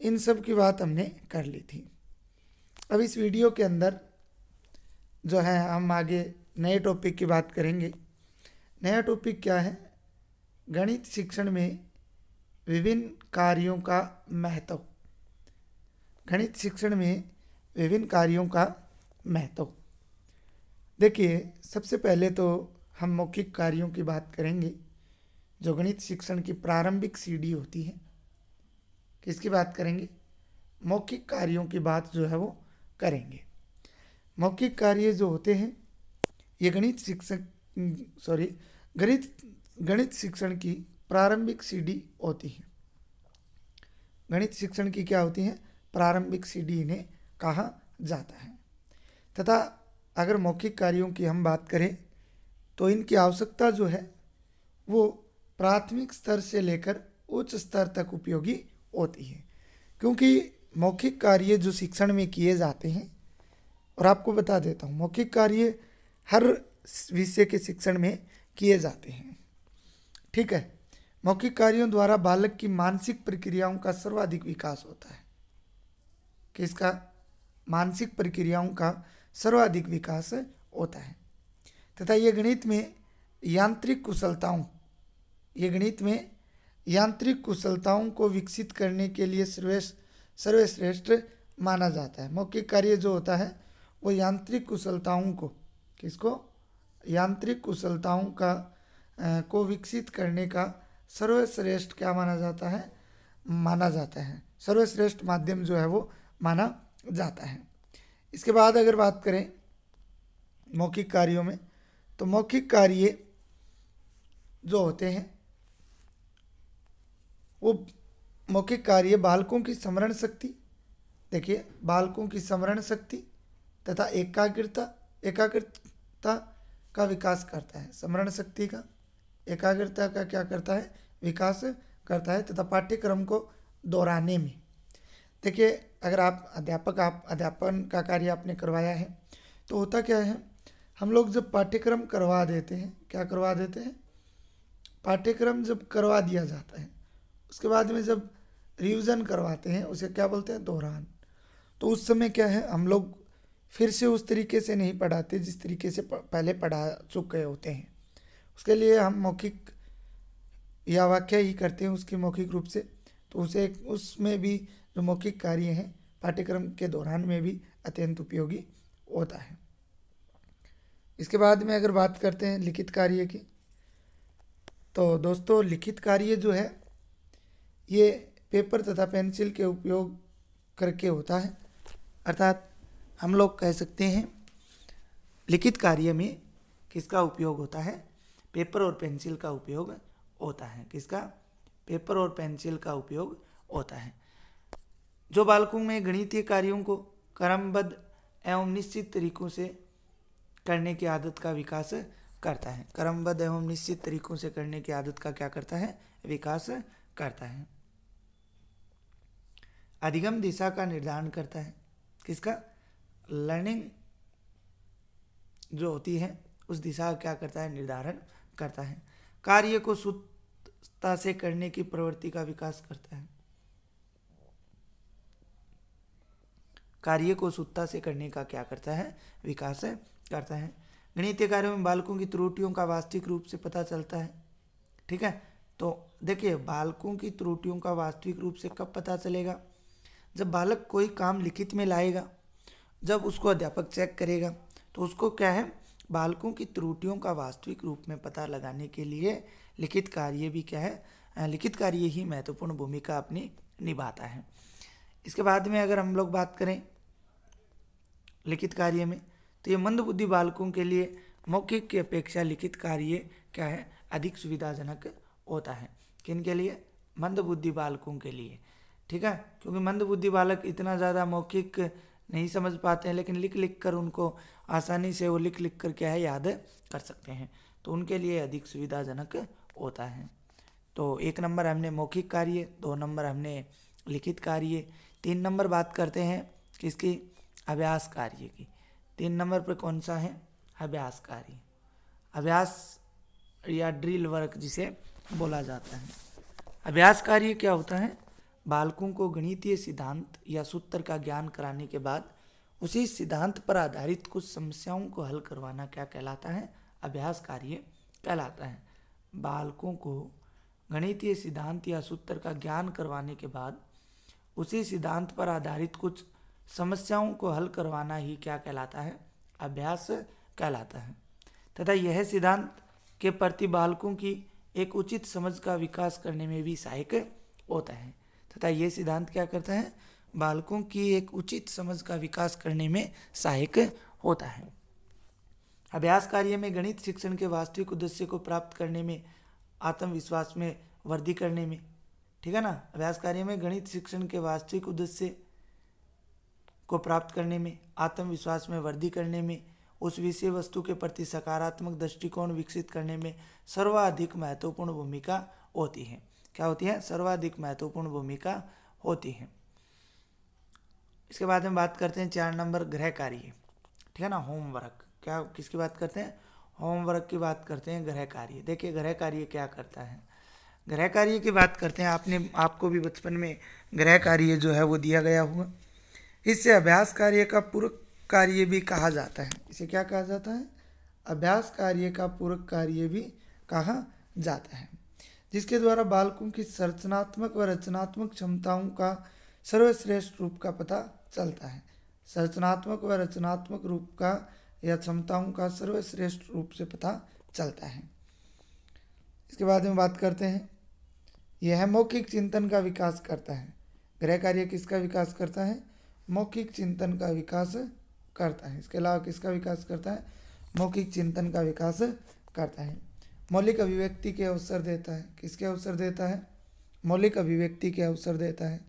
[SPEAKER 1] इन सब की बात हमने कर ली थी। अब इस वीडियो के अंदर जो है हम आगे नए टॉपिक की बात करेंगे। नया टॉपिक क्या है, गणित शिक्षण में विभिन्न कार्यों का महत्व। गणित शिक्षण में विभिन्न कार्यों का महत्व। देखिए, सबसे पहले तो हम मौखिक कार्यों की बात करेंगे, जो गणित शिक्षण की प्रारंभिक सीढ़ी होती है। किसकी बात करेंगे, मौखिक कार्यों की बात जो है वो करेंगे। मौखिक कार्य जो होते हैं, ये गणित शिक्षण की प्रारंभिक सीढ़ी होती है। गणित शिक्षण की क्या होती है, प्रारंभिक सीढ़ी इन्हें कहा जाता है। तथा अगर मौखिक कार्यों की हम बात करें तो इनकी आवश्यकता जो है वो प्राथमिक स्तर से लेकर उच्च स्तर तक उपयोगी होती है, क्योंकि मौखिक कार्य जो शिक्षण में किए जाते हैं, और आपको बता देता हूँ, मौखिक कार्य हर विषय के शिक्षण में किए जाते हैं। ठीक है, मौखिक कार्यों द्वारा बालक की मानसिक प्रक्रियाओं का सर्वाधिक विकास होता है। किसका, मानसिक प्रक्रियाओं का सर्वाधिक विकास होता है। तथा ये गणित में यांत्रिक कुशलताओं को विकसित करने के लिए सर्वश्रेष्ठ माना जाता है। मौखिक कार्य जो होता है वो यांत्रिक कुशलताओं को, किसको, यांत्रिक कुशलताओं का को विकसित करने का सर्वश्रेष्ठ क्या माना जाता है, सर्वश्रेष्ठ माध्यम जो है वो माना जाता है। इसके बाद अगर बात करें मौखिक कार्यों में, तो मौखिक कार्य जो होते हैं वो मौखिक कार्य बालकों की स्मरण शक्ति, देखिए, बालकों की स्मरण शक्ति तथा एकाग्रता का विकास करता है। स्मरण शक्ति का, एकाग्रता का क्या करता है, विकास करता है। तथा पाठ्यक्रम को दोहराने में, देखिए, अगर आप अध्यापन का कार्य आपने करवाया है तो होता क्या है, हम लोग जब पाठ्यक्रम करवा देते हैं, क्या करवा देते हैं, पाठ्यक्रम जब करवा दिया जाता है, उसके बाद में जब रिवीजन करवाते हैं, उसे क्या बोलते हैं, दोहरान। तो उस समय क्या है, हम लोग फिर से उस तरीके से नहीं पढ़ाते जिस तरीके से पहले पढ़ा चुके होते हैं। उसके लिए हम मौखिक या वाक्य ही करते हैं उसकी मौखिक रूप से। तो उसमें भी जो मौखिक कार्य हैं पाठ्यक्रम के दौरान में भी अत्यंत उपयोगी होता है। इसके बाद में अगर बात करते हैं लिखित कार्य की, तो दोस्तों लिखित कार्य जो है ये पेपर तथा पेंसिल के उपयोग करके होता है। अर्थात हम लोग कह सकते हैं लिखित कार्य में किसका उपयोग होता है? पेपर और पेंसिल का उपयोग होता है। किसका? पेपर और पेंसिल का उपयोग होता है। जो बालकों में गणितीय कार्यों को क्रमबद्ध एवं निश्चित तरीकों से करने की आदत का विकास करता है। क्रमबद्ध एवं निश्चित तरीकों से करने की आदत का क्या करता है? विकास करता है। अधिगम दिशा का निर्धारण करता है। किसका? लर्निंग जो होती है उस दिशा का क्या करता है? निर्धारण करता है। कार्य को शुद्धता से करने की प्रवृत्ति का विकास करता है। कार्य को शुद्धता से करने का क्या करता है? विकास करता है। गणितीय कार्यों में बालकों की त्रुटियों का वास्तविक रूप से पता चलता है। ठीक है, तो देखिए बालकों की त्रुटियों का वास्तविक रूप से कब पता चलेगा? जब बालक कोई काम लिखित में लाएगा, जब उसको अध्यापक चेक करेगा, तो उसको क्या है? बालकों की त्रुटियों का वास्तविक रूप में पता लगाने के लिए लिखित कार्य भी क्या है? लिखित कार्य ही महत्वपूर्ण भूमिका अपनी निभाता है। इसके बाद में अगर हम लोग बात करें लिखित कार्य में, तो ये मंदबुद्धि बालकों के लिए मौखिक की अपेक्षा लिखित कार्य क्या है? अधिक सुविधाजनक होता है। किन के लिए? मंदबुद्धि बालकों के लिए। ठीक है, क्योंकि मंदबुद्धि बालक इतना ज़्यादा मौखिक नहीं समझ पाते हैं, लेकिन लिख लिख कर उनको आसानी से वो लिख लिख कर क्या है? याद कर सकते हैं, तो उनके लिए अधिक सुविधाजनक होता है। तो 1 नंबर हमने मौखिक कार्य, 2 नंबर हमने लिखित कार्य, 3 नंबर बात करते हैं किसकी? अभ्यास कार्य की। 3 नंबर पर कौन सा है? अभ्यास कार्य। अभ्यास या ड्रिल वर्क जिसे बोला जाता है। अभ्यास कार्य क्या होता है? बालकों को गणितीय सिद्धांत या सूत्र का ज्ञान कराने के बाद उसी सिद्धांत पर आधारित कुछ समस्याओं को हल करवाना क्या कहलाता है? अभ्यास कार्य कहलाता है। बालकों को गणितीय सिद्धांत या सूत्र का ज्ञान करवाने के बाद उसी सिद्धांत पर आधारित कुछ समस्याओं को हल करवाना ही क्या कहलाता है? अभ्यास कहलाता है। तथा यह सिद्धांत के प्रति बालकों की एक उचित समझ का विकास करने में भी सहायक होता है। तथा यह सिद्धांत क्या करता है? बालकों की एक उचित समझ का विकास करने में सहायक होता है। अभ्यास कार्य में गणित शिक्षण के वास्तविक उद्देश्य को प्राप्त करने में, आत्मविश्वास में वृद्धि करने में, ठीक है ना, अभ्यास कार्य में गणित शिक्षण के वास्तविक उद्देश्य को प्राप्त करने में, आत्मविश्वास में वृद्धि करने में, उस विषय वस्तु के प्रति सकारात्मक दृष्टिकोण विकसित करने में सर्वाधिक महत्वपूर्ण भूमिका होती है। क्या होती है? सर्वाधिक महत्वपूर्ण भूमिका होती है। इसके बाद में बात करते हैं 4 नंबर गृह कार्य। ठीक है ना, होमवर्क। क्या किसकी बात करते हैं? होमवर्क की बात करते हैं, गृह कार्य। देखिए गृह कार्य क्या करता है? गृह कार्य की बात करते हैं। आपको भी बचपन में गृह कार्य जो है वो दिया गया होगा। इससे अभ्यास कार्य का पूरक कार्य भी कहा जाता है। इसे क्या कहा जाता है? अभ्यास कार्य का पूरक कार्य भी कहा जाता है, जिसके द्वारा बालकों की संरचनात्मक व रचनात्मक क्षमताओं का सर्वश्रेष्ठ रूप का पता चलता है। संरचनात्मक व रचनात्मक रूप का या क्षमताओं का सर्वश्रेष्ठ रूप से पता चलता है। इसके बाद में बात करते हैं, यह मौखिक चिंतन का विकास करता है। गृह कार्य किसका विकास करता है? मौखिक चिंतन का विकास करता है। इसके अलावा किसका विकास करता है? मौखिक चिंतन का विकास करता है। मौलिक अभिव्यक्ति के अवसर देता है। किसके अवसर देता है? मौलिक अभिव्यक्ति के अवसर देता है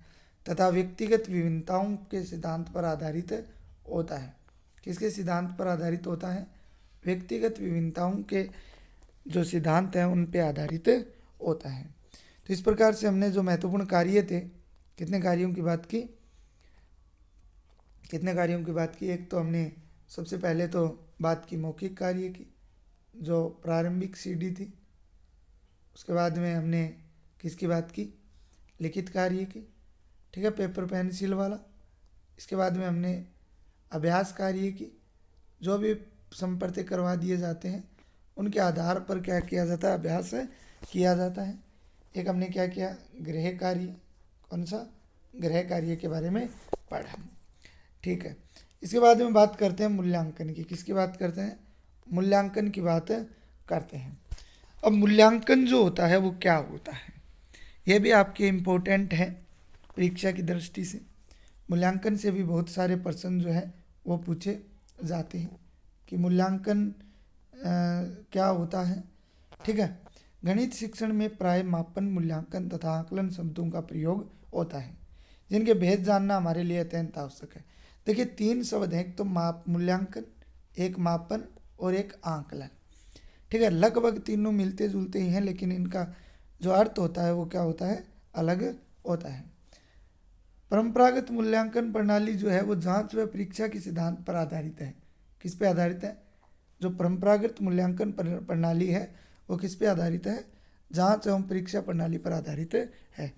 [SPEAKER 1] तथा व्यक्तिगत विभिन्नताओं के सिद्धांत पर आधारित होता है। किसके सिद्धांत पर आधारित होता है? व्यक्तिगत विभिन्नताओं के जो सिद्धांत हैं उन पे आधारित होता है। तो इस प्रकार से हमने जो महत्वपूर्ण कार्य थे, कितने कार्यों की बात की? एक तो हमने सबसे पहले तो बात की मौखिक कार्य की, जो प्रारंभिक सीढ़ी थी। उसके बाद में हमने किसकी बात की? लिखित कार्य की, ठीक है, पेपर पेंसिल वाला। इसके बाद में हमने अभ्यास कार्य की, जो भी संपर्क करवा दिए जाते हैं उनके आधार पर क्या किया जाता है? अभ्यास किया जाता है। एक हमने क्या किया? गृह कार्य। कौन सा? गृह कार्य के बारे में पढ़ा। ठीक है, इसके बाद में बात करते हैं मूल्यांकन की। किसकी बात करते हैं? मूल्यांकन की बात करते हैं। अब मूल्यांकन जो होता है वो क्या होता है, यह भी आपके इम्पोर्टेंट है परीक्षा की दृष्टि से। मूल्यांकन से भी बहुत सारे प्रश्न जो है वो पूछे जाते हैं कि मूल्यांकन क्या होता है, ठीक है। गणित शिक्षण में प्राय मापन, मूल्यांकन तथा आकलन शब्दों का प्रयोग होता है, जिनके भेद जानना हमारे लिए अत्यंत आवश्यक है। देखिए 3 शब्द हैं, एक तो मूल्यांकन, एक मापन और एक आकलन, ठीक है। लगभग तीनों मिलते जुलते ही हैं, लेकिन इनका जो अर्थ होता है वो क्या होता है, अलग होता है। परंपरागत मूल्यांकन प्रणाली जो है वो जांच व परीक्षा के सिद्धांत पर आधारित है। किस पे आधारित है? जो परंपरागत मूल्यांकन प्रणाली है वो किस पे आधारित है? जांच एवं परीक्षा प्रणाली पर आधारित है,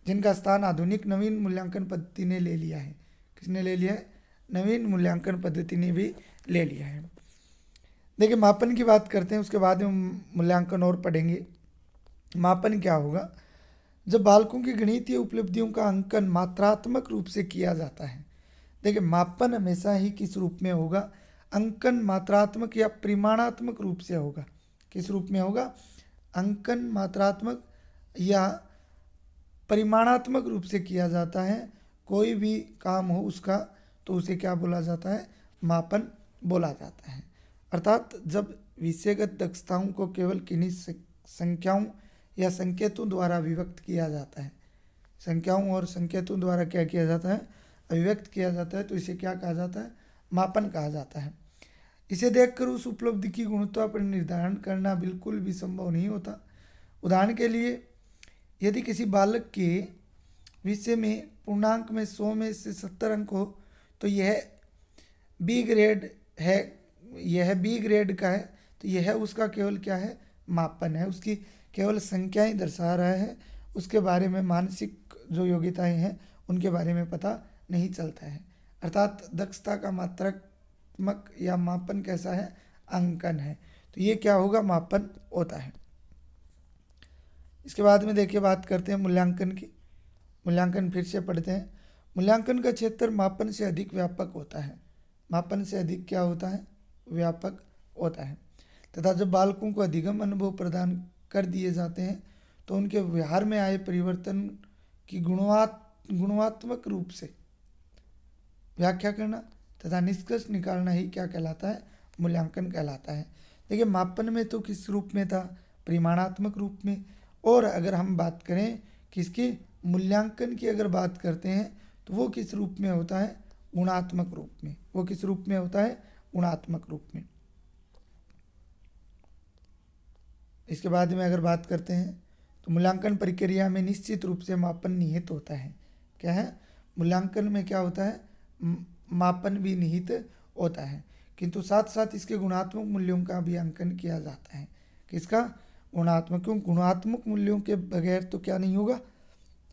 [SPEAKER 1] जिनका स्थान आधुनिक नवीन मूल्यांकन पद्धति ने ले लिया है। किसने ले लिया है? नवीन मूल्यांकन पद्धति ने भी ले लिया है। देखिए मापन की बात करते हैं, उसके बाद में मूल्यांकन और पढ़ेंगे। मापन क्या होगा? जब बालकों की गणितीय उपलब्धियों का अंकन मात्रात्मक रूप से किया जाता है। देखिए मापन हमेशा ही किस रूप में होगा? अंकन मात्रात्मक या परिमाणात्मक रूप से होगा। किस रूप में होगा? अंकन मात्रात्मक या परिमाणात्मक रूप से किया जाता है। कोई भी काम हो उसका, तो उसे क्या बोला जाता है? मापन बोला जाता है। अर्थात जब विषयगत दक्षताओं को केवल किन्हीं संख्याओं या संकेतों द्वारा अभिव्यक्त किया जाता है, संख्याओं और संकेतों द्वारा क्या किया जाता है? अभिव्यक्त किया जाता है, तो इसे क्या कहा जाता है? मापन कहा जाता है। इसे देखकर उस उपलब्धि की गुणवत्ता पर निर्धारण करना बिल्कुल भी संभव नहीं होता। उदाहरण के लिए यदि किसी बालक के विषय में पूर्णांक में 100 में से 70 अंक हो, तो यह बी ग्रेड है, यह बी ग्रेड का है, तो यह उसका केवल क्या है? मापन है। उसकी केवल संख्याएं दर्शा रहा है, उसके बारे में मानसिक जो योग्यताएं हैं उनके बारे में पता नहीं चलता है। अर्थात दक्षता का मात्रात्मक या मापन कैसा है? अंकन है। तो ये क्या होगा? मापन होता है। इसके बाद में देखिए बात करते हैं मूल्यांकन की। मूल्यांकन फिर से पढ़ते हैं। मूल्यांकन का क्षेत्र मापन से अधिक व्यापक होता है। मापन से अधिक क्या होता है? व्यापक होता है। तथा जब बालकों को अधिगम अनुभव प्रदान कर दिए जाते हैं, तो उनके व्यवहार में आए परिवर्तन की गुणात्मक रूप से व्याख्या करना तथा निष्कर्ष निकालना ही क्या कहलाता है? मूल्यांकन कहलाता है। देखिए मापन में तो किस रूप में था? परिमाणात्मक रूप में। और अगर हम बात करें किसकी? मूल्यांकन की अगर बात करते हैं, तो वो किस रूप में होता है? गुणात्मक रूप में। वो किस रूप में होता है? गुणात्मक रूप में। इसके बाद में अगर बात करते हैं, तो मूल्यांकन प्रक्रिया में निश्चित रूप से मापन निहित होता है। क्या है? मूल्यांकन में क्या होता है? मापन भी निहित होता है, किंतु साथ साथ इसके गुणात्मक मूल्यों का भी अंकन किया जाता है। किसका? गुणात्मक। क्यों? गुणात्मक मूल्यों के बगैर तो क्या नहीं होगा?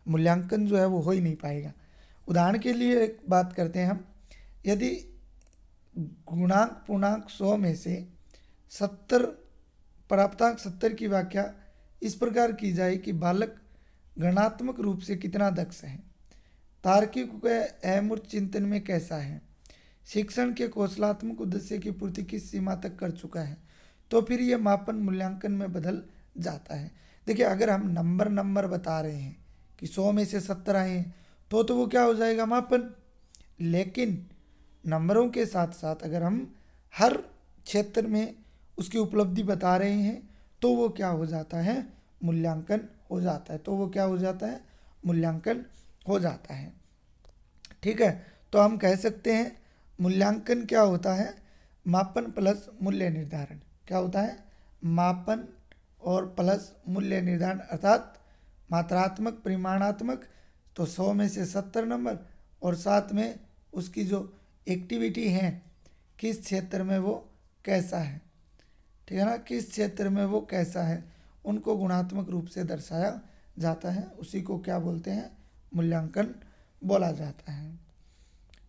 [SPEAKER 1] मूल्यांकन जो है वो हो ही नहीं पाएगा। उदाहरण के लिए एक बात करते हैं हम, यदि गुणांक पूर्णांक 100 में से 70 प्राप्तांक 70 की व्याख्या इस प्रकार की जाए कि बालक गणनात्मक रूप से कितना दक्ष है, तार्किक व अमूर्त चिंतन में कैसा है, शिक्षण के कौशलात्मक उद्देश्य की पूर्ति किस सीमा तक कर चुका है, तो फिर यह मापन मूल्यांकन में बदल जाता है। देखिए अगर हम नंबर बता रहे हैं कि 100 में से 70 आए हैं, तो वो क्या हो जाएगा? मापन। लेकिन नंबरों के साथ साथ अगर हम हर क्षेत्र में उसकी उपलब्धि बता रहे हैं, तो वो क्या हो जाता है? मूल्यांकन हो जाता है। तो वो क्या हो जाता है? मूल्यांकन हो जाता है। ठीक है, तो हम कह सकते हैं मूल्यांकन क्या होता है? मापन प्लस मूल्य निर्धारण। क्या होता है? मापन और प्लस मूल्य निर्धारण, अर्थात मात्रात्मक परिमाणात्मक, तो 100 में से 70 नंबर, और साथ में उसकी जो एक्टिविटी है किस क्षेत्र में वो कैसा है, ठीक है ना, किस क्षेत्र में वो कैसा है, उनको गुणात्मक रूप से दर्शाया जाता है। उसी को क्या बोलते हैं? मूल्यांकन बोला जाता है।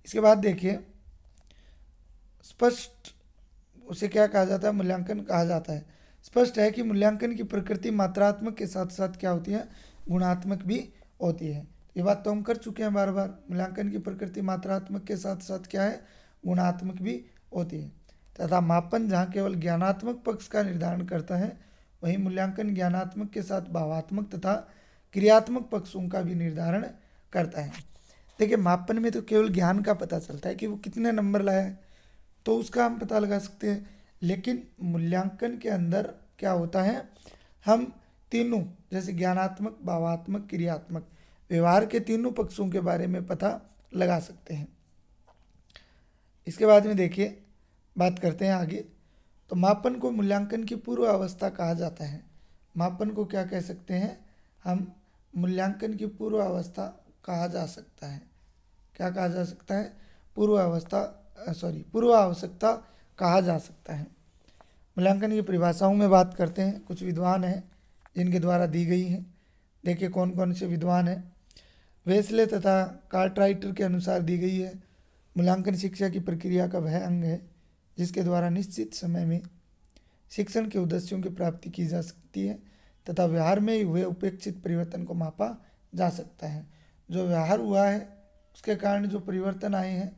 [SPEAKER 1] इसके बाद देखिए स्पष्ट उसे क्या कहा जाता है? मूल्यांकन कहा जाता है। स्पष्ट है कि मूल्यांकन की प्रकृति मात्रात्मक के साथ साथ क्या होती है? गुणात्मक भी होती है। ये बात तो हम कर चुके हैं बार बार। मूल्यांकन की प्रकृति मात्रात्मक के साथ साथ क्या है? गुणात्मक भी होती है। तथा मापन जहाँ केवल ज्ञानात्मक पक्ष का निर्धारण करता है, वहीं मूल्यांकन ज्ञानात्मक के साथ भावात्मक तथा क्रियात्मक पक्षों का भी निर्धारण करता है। देखिए मापन में तो केवल ज्ञान का पता चलता है कि वो कितने नंबर लाया है, तो उसका हम पता लगा सकते हैं। लेकिन मूल्यांकन के अंदर क्या होता है, हम तीनों जैसे ज्ञानात्मक, भावात्मक, क्रियात्मक व्यवहार के तीनों पक्षों के बारे में पता लगा सकते हैं। इसके बाद में देखिए बात करते हैं आगे। तो मापन को मूल्यांकन की पूर्व अवस्था कहा जाता है। मापन को क्या कह सकते हैं हम, मूल्यांकन की पूर्व अवस्था कहा जा सकता है। क्या कहा जा सकता है, पूर्व आवश्यकता कहा जा सकता है। मूल्यांकन की परिभाषाओं में बात करते हैं। कुछ विद्वान हैं जिनके द्वारा दी गई है। देखिए कौन कौन से विद्वान हैं। वेस्ले तथा कार्टराइटर के अनुसार दी गई है। मूल्यांकन शिक्षा की प्रक्रिया का वह अंग है जिसके द्वारा निश्चित समय में शिक्षण के उद्देश्यों की प्राप्ति की जा सकती है तथा व्यवहार में हुए उपेक्षित परिवर्तन को मापा जा सकता है। जो व्यवहार हुआ है उसके कारण जो परिवर्तन आए हैं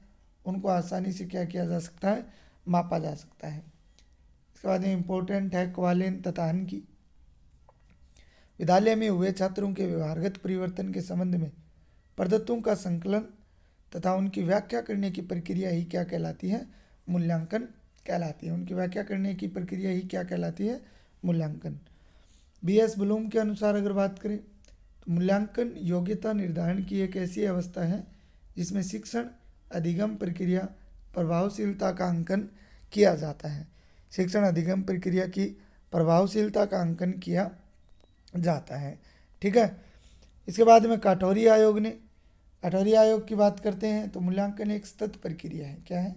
[SPEAKER 1] उनको आसानी से क्या किया जा सकता है, मापा जा सकता है। इसके बाद में इम्पोर्टेंट है क्वालेन तथा हन की। विद्यालय में हुए छात्रों के व्यवहारगत परिवर्तन के संबंध में प्रदत्तों का संकलन तथा उनकी व्याख्या करने की प्रक्रिया ही क्या कहलाती है, मूल्यांकन कहलाती है। उनकी व्याख्या करने की प्रक्रिया ही क्या कहलाती है, मूल्यांकन। B.S. ब्लूम के अनुसार अगर बात करें तो मूल्यांकन योग्यता निर्धारण की एक ऐसी अवस्था है जिसमें शिक्षण अधिगम प्रक्रिया प्रभावशीलता का अंकन किया जाता है। शिक्षण अधिगम प्रक्रिया की प्रभावशीलता का अंकन किया जाता है। ठीक है। इसके बाद में काठौरी आयोग की बात करते हैं तो मूल्यांकन एक सतत प्रक्रिया है। क्या है,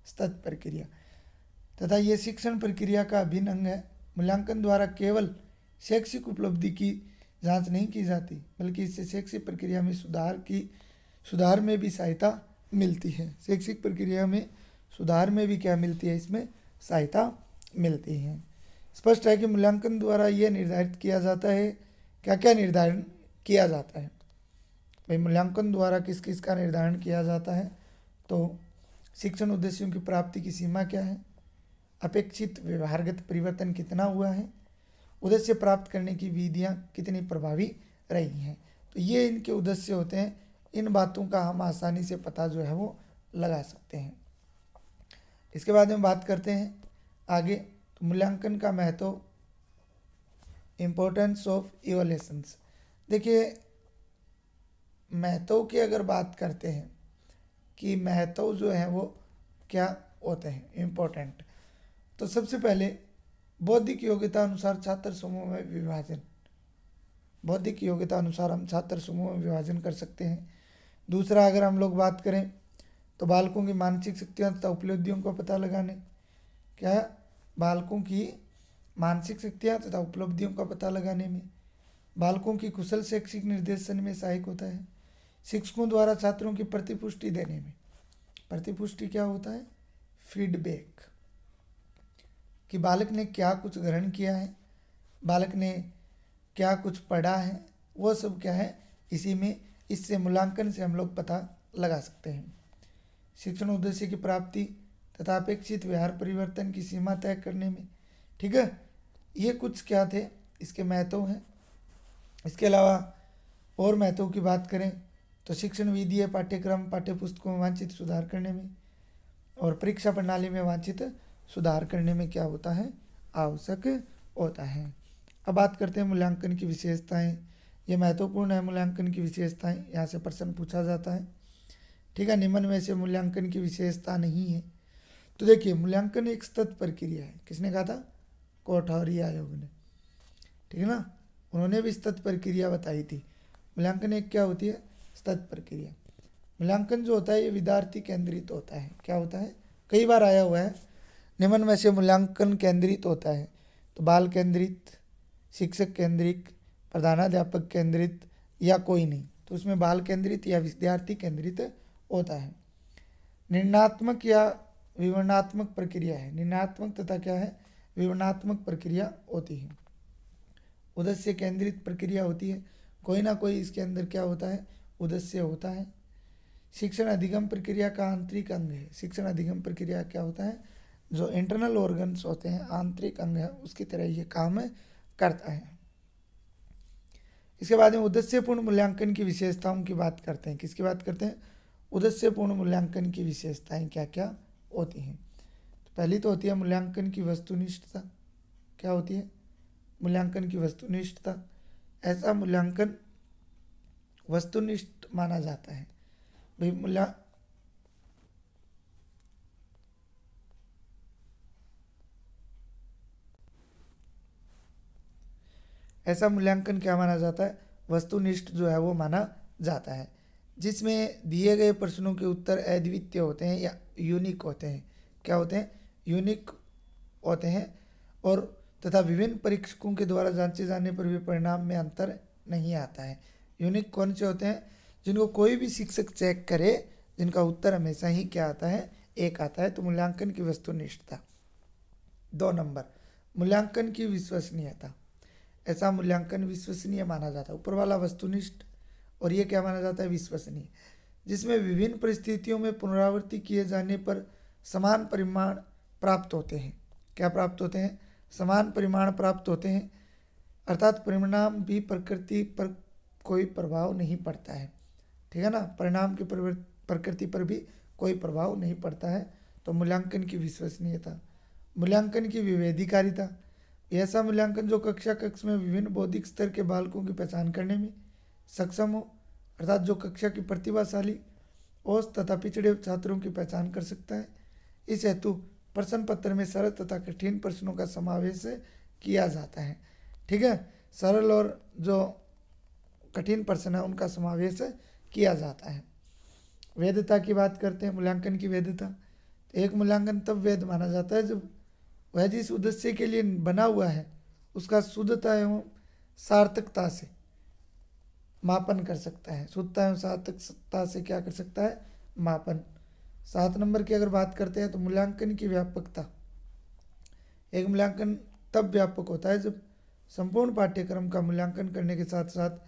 [SPEAKER 1] सतत प्रक्रिया तथा ये शिक्षण प्रक्रिया का अभिन्न अंग है। मूल्यांकन द्वारा केवल शैक्षिक उपलब्धि की जांच नहीं की जाती बल्कि इससे शैक्षिक प्रक्रिया में सुधार में भी सहायता मिलती है। शैक्षिक प्रक्रिया में सुधार में भी क्या मिलती है, इसमें सहायता मिलती है। स्पष्ट है कि मूल्यांकन द्वारा यह निर्धारित किया जाता है, क्या क्या निर्धारण किया जाता है भाई, मूल्यांकन द्वारा किस किस का निर्धारण किया जाता है। तो शिक्षण उद्देश्यों की प्राप्ति की सीमा क्या है, अपेक्षित व्यवहारगत परिवर्तन कितना हुआ है, उद्देश्य प्राप्त करने की विधियाँ कितनी प्रभावी रही हैं। तो ये इनके उद्देश्य होते हैं। इन बातों का हम आसानी से पता जो है वो लगा सकते हैं। इसके बाद में बात करते हैं आगे। तो मूल्यांकन का महत्व, इम्पोर्टेंस ऑफ इवैल्यूएशंस। देखिए महत्व की अगर बात करते हैं कि महत्व जो है वो क्या होते हैं, इम्पोर्टेंट, तो सबसे पहले बौद्धिक योग्यता अनुसार छात्र समूह में विभाजन। बौद्धिक योग्यता अनुसार हम छात्र समूह में विभाजन कर सकते हैं। दूसरा अगर हम लोग बात करें तो बालकों की मानसिक शक्तियों तथा उपलब्धियों का पता लगाने, क्या बालकों की मानसिक शक्तियाँ तथा उपलब्धियों का पता लगाने में, बालकों की कुशल शैक्षिक निर्देशन में सहायक होता है। शिक्षकों द्वारा छात्रों की प्रतिपुष्टि देने में, प्रतिपुष्टि क्या होता है, फीडबैक, कि बालक ने क्या कुछ ग्रहण किया है, बालक ने क्या कुछ पढ़ा है, वो सब क्या है इसी में, इससे मूल्यांकन से हम लोग पता लगा सकते हैं। शिक्षण उद्देश्य की प्राप्ति तथा अपेक्षित व्यवहार परिवर्तन की सीमा तय करने में। ठीक है, ये कुछ क्या थे इसके महत्व हैं। इसके अलावा और महत्व की बात करें तो शिक्षण विधि पाठ्यक्रम पाठ्यपुस्तकों में वांछित सुधार करने में और परीक्षा प्रणाली में वांछित सुधार करने में क्या होता है, आवश्यक होता है। अब बात करते हैं मूल्यांकन की विशेषताएं। ये महत्वपूर्ण है, मूल्यांकन की विशेषताएं, यहाँ से प्रश्न पूछा जाता है। ठीक है, निम्न में से मूल्यांकन की विशेषता नहीं है। तो देखिए मूल्यांकन एक सतत प्रक्रिया है। किसने कहा था, कोठारी आयोग ने। ठीक है ना, उन्होंने भी सतत प्रक्रिया बताई थी। मूल्यांकन एक क्या होती है, सतत प्रक्रिया। मूल्यांकन जो होता है ये विद्यार्थी केंद्रित होता है। क्या होता है, कई बार आया हुआ है, निम्न में से मूल्यांकन केंद्रित होता है तो बाल केंद्रित, शिक्षक केंद्रित, प्रधानाध्यापक केंद्रित या कोई नहीं, तो उसमें बाल केंद्रित या विद्यार्थी केंद्रित होता है। निर्णयात्मक या विवरणात्मक प्रक्रिया है। निर्णयात्मक तथा क्या है, विवरणात्मक प्रक्रिया होती है। उद्देश्य केंद्रित प्रक्रिया होती है, कोई ना कोई इसके अंदर क्या होता है, उद्देश्य होता है। शिक्षण अधिगम प्रक्रिया का आंतरिक अंग है। शिक्षण अधिगम प्रक्रिया क्या होता है, जो इंटरनल ऑर्गन्स होते हैं, आंतरिक अंग है, उसकी तरह ये काम करता है। इसके बाद में उद्देश्यपूर्ण मूल्यांकन की विशेषताओं की बात करते हैं। किसकी बात करते हैं, उद्देश्यपूर्ण मूल्यांकन की विशेषताएं क्या क्या होती हैं। तो पहली तो होती है मूल्यांकन की वस्तुनिष्ठता। क्या होती है? मूल्यांकन की वस्तुनिष्ठता। ऐसा मूल्यांकन वस्तुनिष्ठ माना जाता है। भाई ऐसा मूल्यांकन क्या माना जाता है? वस्तुनिष्ठ जो है वो माना जाता है, जिसमें दिए गए प्रश्नों के उत्तर अद्वितीय होते हैं या यूनिक होते हैं। क्या होते हैं? यूनिक होते हैं। और तथा विभिन्न परीक्षकों के द्वारा जांचे जाने पर भी परिणाम में अंतर नहीं आता है। यूनिक कौन से होते हैं? जिनको कोई भी शिक्षक चेक करे, जिनका उत्तर हमेशा ही क्या आता है? एक आता है। तो मूल्यांकन की वस्तुनिष्ठता। 2 नंबर, मूल्यांकन की विश्वसनीयता। ऐसा मूल्यांकन विश्वसनीय माना जाता है। ऊपर वाला वस्तुनिष्ठ और ये क्या माना जाता है? विश्वसनीय, जिसमें विभिन्न परिस्थितियों में पुनरावृत्ति किए जाने पर समान परिमाण प्राप्त होते हैं। क्या प्राप्त होते हैं? समान परिमाण प्राप्त होते हैं, अर्थात परिणाम भी प्रकृति पर कोई प्रभाव नहीं पड़ता है। ठीक है ना? परिणाम की प्रकृति पर भी कोई प्रभाव नहीं पड़ता है। तो मूल्यांकन की विश्वसनीयता। मूल्यांकन की विभेदीकारिता। ऐसा मूल्यांकन जो कक्ष में विभिन्न बौद्धिक स्तर के बालकों की पहचान करने में सक्षम हो, अर्थात जो कक्षा की प्रतिभाशाली, औसत तथा पिछड़े छात्रों की पहचान कर सकता है। इस हेतु प्रश्न पत्र में सरल तथा कठिन प्रश्नों का समावेश किया जाता है। ठीक है? सरल और जो कठिन प्रश्न है उनका समावेश किया जाता है। वैधता की बात करते हैं, मूल्यांकन की वैधता। एक मूल्यांकन तब वैध माना जाता है जब वह जिस उद्देश्य के लिए बना हुआ है उसका शुद्धता एवं सार्थकता से मापन कर सकता है। शुद्धता एवं सार्थकता से क्या कर सकता है? मापन। 7 नंबर की अगर बात करते हैं तो मूल्यांकन की व्यापकता। एक मूल्यांकन तब व्यापक होता है जब संपूर्ण पाठ्यक्रम का मूल्यांकन करने के साथ साथ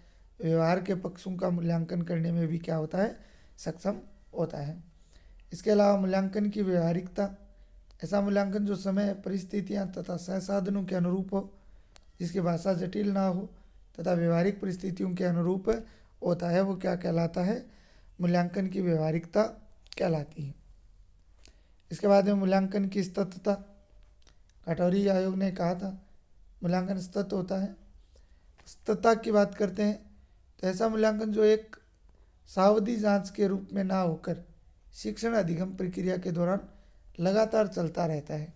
[SPEAKER 1] व्यवहार के पक्षों का मूल्यांकन करने में भी क्या होता है? सक्षम होता है। इसके अलावा मूल्यांकन की व्यवहारिकता। ऐसा मूल्यांकन जो समय, परिस्थितियां तथा संसाधनों के अनुरूप हो, जिसकी भाषा जटिल ना हो तथा व्यवहारिक परिस्थितियों के अनुरूप होता है, वो क्या कहलाता है? मूल्यांकन की व्यवहारिकता कहलाती है। इसके बाद में मूल्यांकन की सततता। कटौरी आयोग ने कहा था मूल्यांकन सतत होता है। सततता की बात करते हैं तो ऐसा मूल्यांकन जो एक सावधि जांच के रूप में ना होकर शिक्षण अधिगम प्रक्रिया के दौरान लगातार चलता रहता है,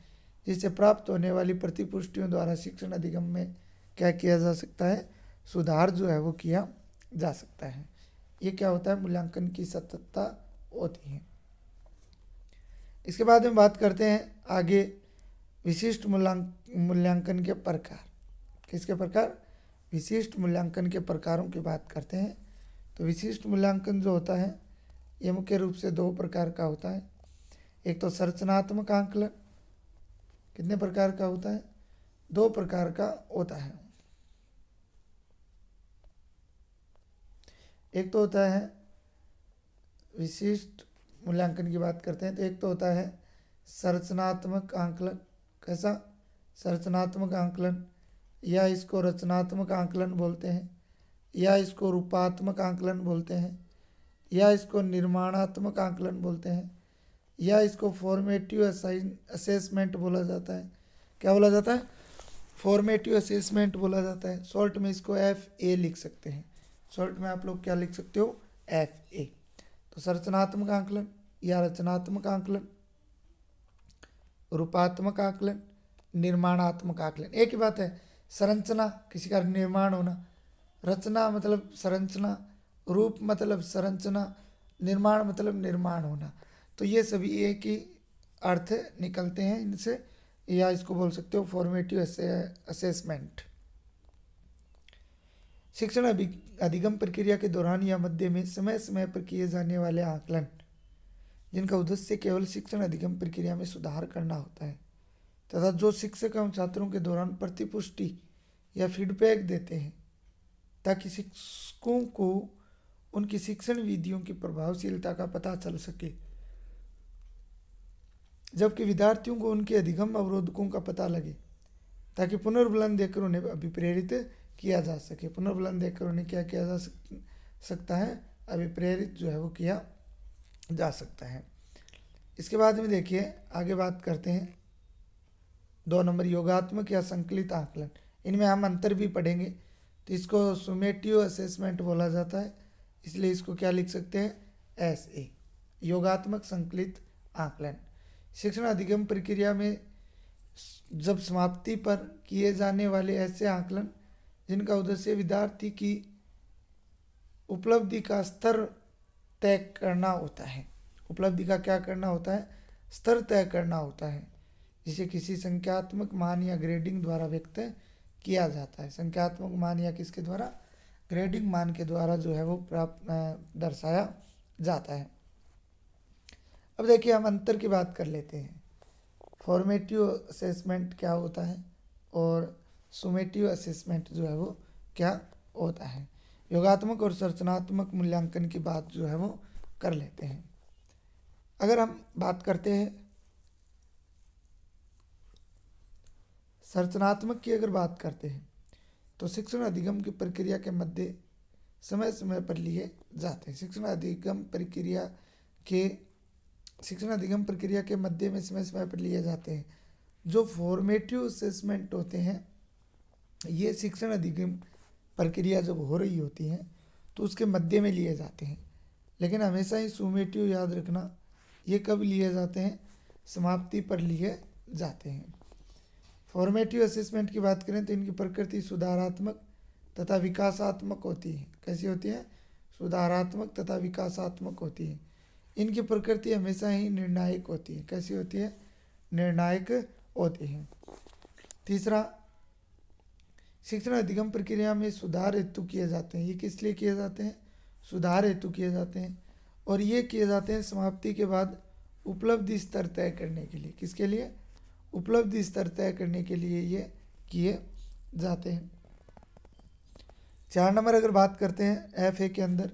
[SPEAKER 1] जिससे प्राप्त होने वाली प्रतिपुष्टियों द्वारा शिक्षण अधिगम में क्या किया जा सकता है? सुधार जो है वो किया जा सकता है। ये क्या होता है? मूल्यांकन की सततता होती है। इसके बाद में बात करते हैं आगे विशिष्ट मूल्यांकन के प्रकार। किसके प्रकार? विशिष्ट मूल्यांकन के प्रकारों की बात करते हैं। तो विशिष्ट मूल्यांकन जो होता है ये मुख्य रूप से 2 प्रकार का होता है। एक तो संरचनात्मक आंकलन। कितने प्रकार का होता है? 2 प्रकार का होता है। एक तो होता है विशिष्ट मूल्यांकन की बात करते हैं तो एक तो होता है संरचनात्मक आंकलन। कैसा? संरचनात्मक आंकलन, या इसको रचनात्मक आंकलन बोलते हैं, या इसको रूपात्मक आंकलन बोलते हैं, या इसको निर्माणात्मक आंकलन बोलते हैं, या इसको फॉर्मेटिव असेसमेंट बोला जाता है। क्या बोला जाता है? फॉर्मेटिव असेसमेंट बोला जाता है। शॉर्ट में इसको FA लिख सकते हैं। शॉर्ट में आप लोग क्या लिख सकते हो? FA। तो संरचनात्मक आंकलन या रचनात्मक आंकलन, रूपात्मक आंकलन, निर्माणात्मक आंकलन, एक ही बात है। संरचना किसी का निर्माण होना, रचना मतलब संरचना, रूप मतलब संरचना, निर्माण मतलब निर्माण होना। तो ये सभी एक ही अर्थ निकलते हैं इनसे, या इसको बोल सकते हो फॉर्मेटिव असेसमेंट। शिक्षण अधिगम प्रक्रिया के दौरान या मध्य में समय समय पर किए जाने वाले आकलन, जिनका उद्देश्य केवल शिक्षण अधिगम प्रक्रिया में सुधार करना होता है, तथा जो शिक्षक एवं छात्रों के दौरान प्रतिपुष्टि या फीडबैक देते हैं ताकि शिक्षकों को उनकी शिक्षण विधियों की प्रभावशीलता का पता चल सके, जबकि विद्यार्थियों को उनके अधिगम अवरोधकों का पता लगे ताकि पुनर्बलन देकर उन्हें अभिप्रेरित किया जा सके। पुनर्बलन देकर उन्हें क्या किया जा सकता है? अभिप्रेरित जो है वो किया जा सकता है। इसके बाद में देखिए आगे बात करते हैं 2 नंबर योगात्मक या संकलित आकलन, इनमें हम अंतर भी पढ़ेंगे। तो इसको सुमेटिव असेसमेंट बोला जाता है, इसलिए इसको क्या लिख सकते हैं, SA, योगात्मक संकलित आकलन। शिक्षण अधिगम प्रक्रिया में जब समाप्ति पर किए जाने वाले ऐसे आकलन जिनका उद्देश्य विद्यार्थी की उपलब्धि का स्तर तय करना होता है, उपलब्धि का क्या करना होता है, स्तर तय करना होता है, जिसे किसी संख्यात्मक मान या ग्रेडिंग द्वारा व्यक्त किया जाता है। संख्यात्मक मान या किसके द्वारा, ग्रेडिंग मान के द्वारा जो है वो प्राप्त दर्शाया जाता है। अब देखिए हम अंतर की बात कर लेते हैं। फॉर्मेटिव असेसमेंट क्या होता है और सुमेटिव असेसमेंट जो है वो क्या होता है। योगात्मक और संरचनात्मक मूल्यांकन की बात जो है वो कर लेते हैं। अगर हम बात करते हैं संरचनात्मक की, अगर बात करते हैं तो शिक्षण अधिगम की प्रक्रिया के मध्य समय समय पर लिए जाते हैं। शिक्षण अधिगम प्रक्रिया के मध्य में समय समय पर लिए जाते हैं। जो फॉर्मेटिव असेसमेंट होते हैं, ये शिक्षण अधिगम प्रक्रिया जब हो रही होती है तो उसके मध्य में लिए जाते हैं। लेकिन हमेशा ही सुमेटिव याद रखना, ये कब लिए जाते हैं, समाप्ति पर लिए जाते हैं। फॉर्मेटिव असेसमेंट की बात करें तो इनकी प्रकृति सुधारात्मक तथा विकासात्मक होती है। कैसी होती है, सुधारात्मक तथा विकासात्मक होती है। इनकी प्रकृति हमेशा ही निर्णायक होती है। कैसी होती है, निर्णायक होती है। तीसरा, शिक्षण अधिगम प्रक्रिया में सुधार हेतु किए जाते हैं। ये किस लिए किए जाते हैं, सुधार हेतु किए जाते हैं, और ये किए जाते हैं समाप्ति के बाद उपलब्धि स्तर तय करने के लिए। किसके लिए, उपलब्धि स्तर तय करने के लिए ये किए जाते हैं। 4 नंबर अगर बात करते हैं FA के अंदर,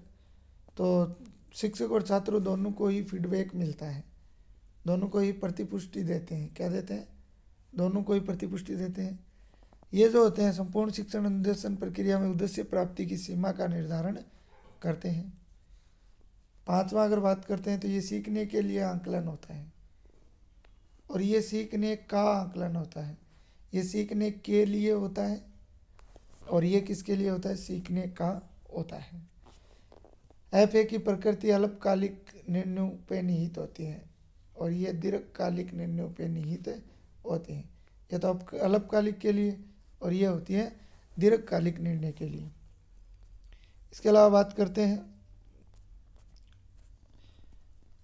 [SPEAKER 1] तो शिक्षक और छात्रों दोनों को ही फीडबैक मिलता है, दोनों को ही प्रतिपुष्टि देते हैं। क्या देते हैं, दोनों को ही प्रतिपुष्टि देते हैं। ये जो होते हैं संपूर्ण शिक्षण अनुदेशन प्रक्रिया में उद्देश्य प्राप्ति की सीमा का निर्धारण करते हैं। 5वां अगर बात करते हैं तो ये सीखने के लिए आकलन होता है, और ये सीखने का आकलन होता है। ये सीखने के लिए होता है, और ये किसके लिए होता है, सीखने का होता है। FA की प्रकृति अल्पकालिक निर्णयों पे निहित होती है, और ये दीर्घकालिक निर्णयों पे निहित होती है। ये तो अल्पकालिक के लिए, और ये होती है दीर्घकालिक निर्णय के लिए। इसके अलावा बात करते हैं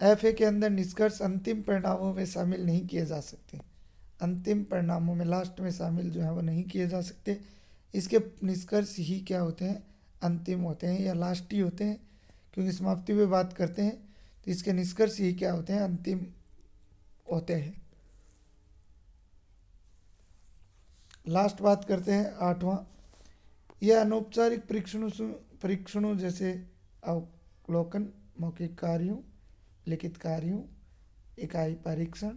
[SPEAKER 1] FA के अंदर निष्कर्ष अंतिम परिणामों में शामिल नहीं किए जा सकते। अंतिम परिणामों में, लास्ट में शामिल जो है वो नहीं किए जा सकते। इसके निष्कर्ष ही क्या होते हैं, अंतिम होते हैं या लास्ट ही होते हैं, क्योंकि समाप्ति पे बात करते हैं तो इसके निष्कर्ष ही क्या होते हैं, अंतिम होते हैं। लास्ट बात करते हैं 8वां, यह अनौपचारिक परीक्षणों जैसे अवलोकन, मौखिक कार्यों, लिखित कार्यों, इकाई परीक्षण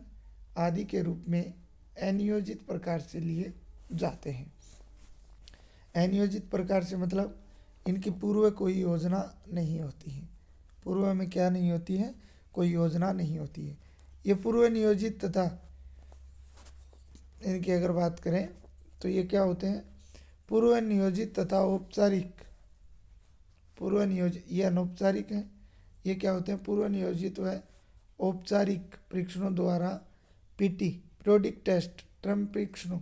[SPEAKER 1] आदि के रूप में अनियोजित प्रकार से लिए जाते हैं। अनियोजित प्रकार से मतलब इनकी पूर्व कोई योजना नहीं होती है। पूर्व में क्या नहीं होती है, कोई योजना नहीं होती है। ये पूर्व नियोजित तथा इनकी अगर बात करें तो ये क्या होते हैं, पूर्व नियोजित तथा औपचारिक। पूर्व नियोजित, ये अनौपचारिक हैं, ये क्या होते हैं, पूर्व नियोजित व औपचारिक परीक्षणों द्वारा PT, पीरियोडिक टेस्ट, टर्म परीक्षणों,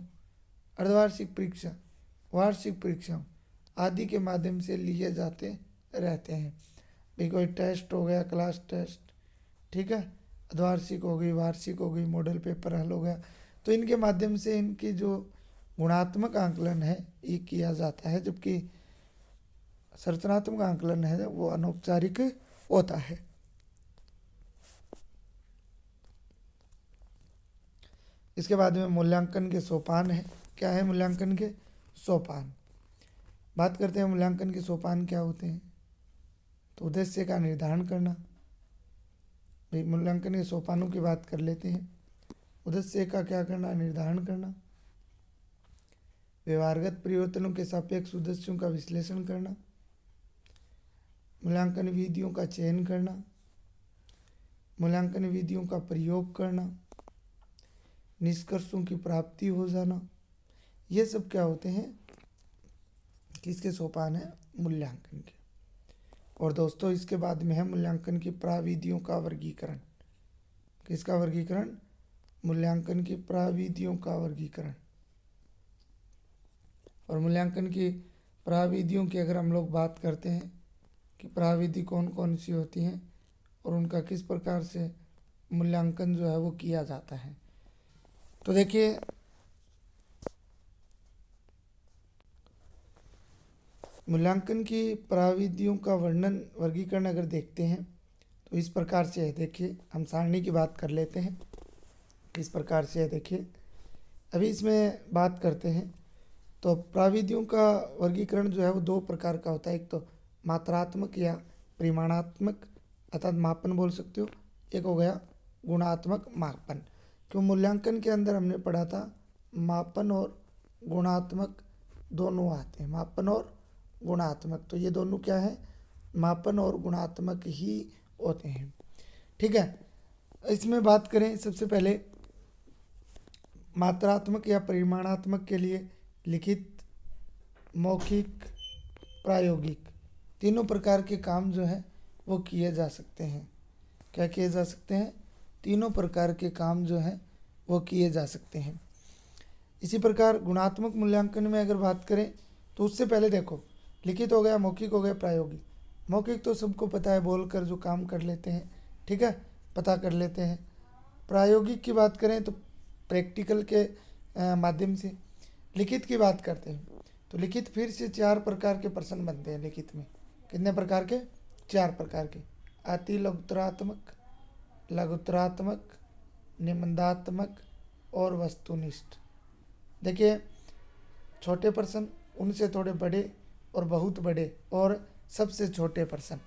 [SPEAKER 1] अर्धवार्षिक परीक्षा, वार्षिक परीक्षाओं आदि के माध्यम से लिए जाते रहते हैं। भाई कोई टेस्ट हो गया, क्लास टेस्ट, ठीक है, अर्धवार्षिक हो गई, वार्षिक हो गई, मॉडल पेपर हल हो गया, तो इनके माध्यम से इनकी जो गुणात्मक आकलन है ये किया जाता है, जबकि संरचनात्मक आकलन है वो अनौपचारिक होता है। इसके बाद में मूल्यांकन के सोपान है। क्या है मूल्यांकन के सोपान, बात करते हैं मूल्यांकन के सोपान क्या होते हैं। तो उद्देश्य का निर्धारण करना, भाई मूल्यांकन के सोपानों की बात कर लेते हैं। उद्देश्य का क्या करना, निर्धारण करना, व्यवहारगत परिवर्तनों के सापेक्ष उद्देश्यों का विश्लेषण करना, मूल्यांकन विधियों का चयन करना, मूल्यांकन विधियों का प्रयोग करना, निष्कर्षों की प्राप्ति हो जाना, ये सब क्या होते हैं, किसके सोपान है, मूल्यांकन के। और दोस्तों इसके बाद में है मूल्यांकन की प्रविधियों का वर्गीकरण। किसका वर्गीकरण, मूल्यांकन की प्रविधियों का वर्गीकरण। और मूल्यांकन की प्रविधियों की अगर हम लोग बात करते हैं कि प्रविधि कौन कौन सी होती हैं और उनका किस प्रकार से मूल्यांकन जो है वो किया जाता है, तो देखिए मूल्यांकन की प्रविधियों का वर्णन वर्गीकरण अगर देखते हैं तो इस प्रकार से है। देखिए हम सारणी की बात कर लेते हैं, इस प्रकार से है। देखिए अभी इसमें बात करते हैं तो प्रविधियों का वर्गीकरण जो है वो दो प्रकार का होता है। एक तो मात्रात्मक या परिमाणात्मक अर्थात मापन बोल सकते हो, एक हो गया गुणात्मक मापन। क्यों मूल्यांकन के अंदर हमने पढ़ा था मापन और गुणात्मक दोनों आते हैं, मापन और गुणात्मक, तो ये दोनों क्या है, मापन और गुणात्मक ही होते हैं। ठीक है, इसमें बात करें सबसे पहले मात्रात्मक या परिमाणात्मक के लिए लिखित, मौखिक, प्रायोगिक तीनों प्रकार के काम जो है वो किए जा सकते हैं। क्या किए जा सकते हैं, तीनों प्रकार के काम जो है वो किए जा सकते हैं। इसी प्रकार गुणात्मक मूल्यांकन में अगर बात करें तो उससे पहले देखो लिखित हो गया, मौखिक हो गया, प्रायोगिक। मौखिक तो सबको पता है, बोलकर जो काम कर लेते हैं, ठीक है, पता कर लेते हैं। प्रायोगिक की बात करें तो प्रैक्टिकल के माध्यम से। लिखित की बात करते हैं तो लिखित फिर से 4 प्रकार के प्रश्न बनते हैं लिखित में। कितने प्रकार के, 4 प्रकार के, अति लघुत्तरात्मक, लघुत्तरात्मक, निबंधात्मक और वस्तुनिष्ठ। देखिए छोटे प्रश्न, उनसे थोड़े बड़े और बहुत बड़े और सबसे छोटे प्रश्न।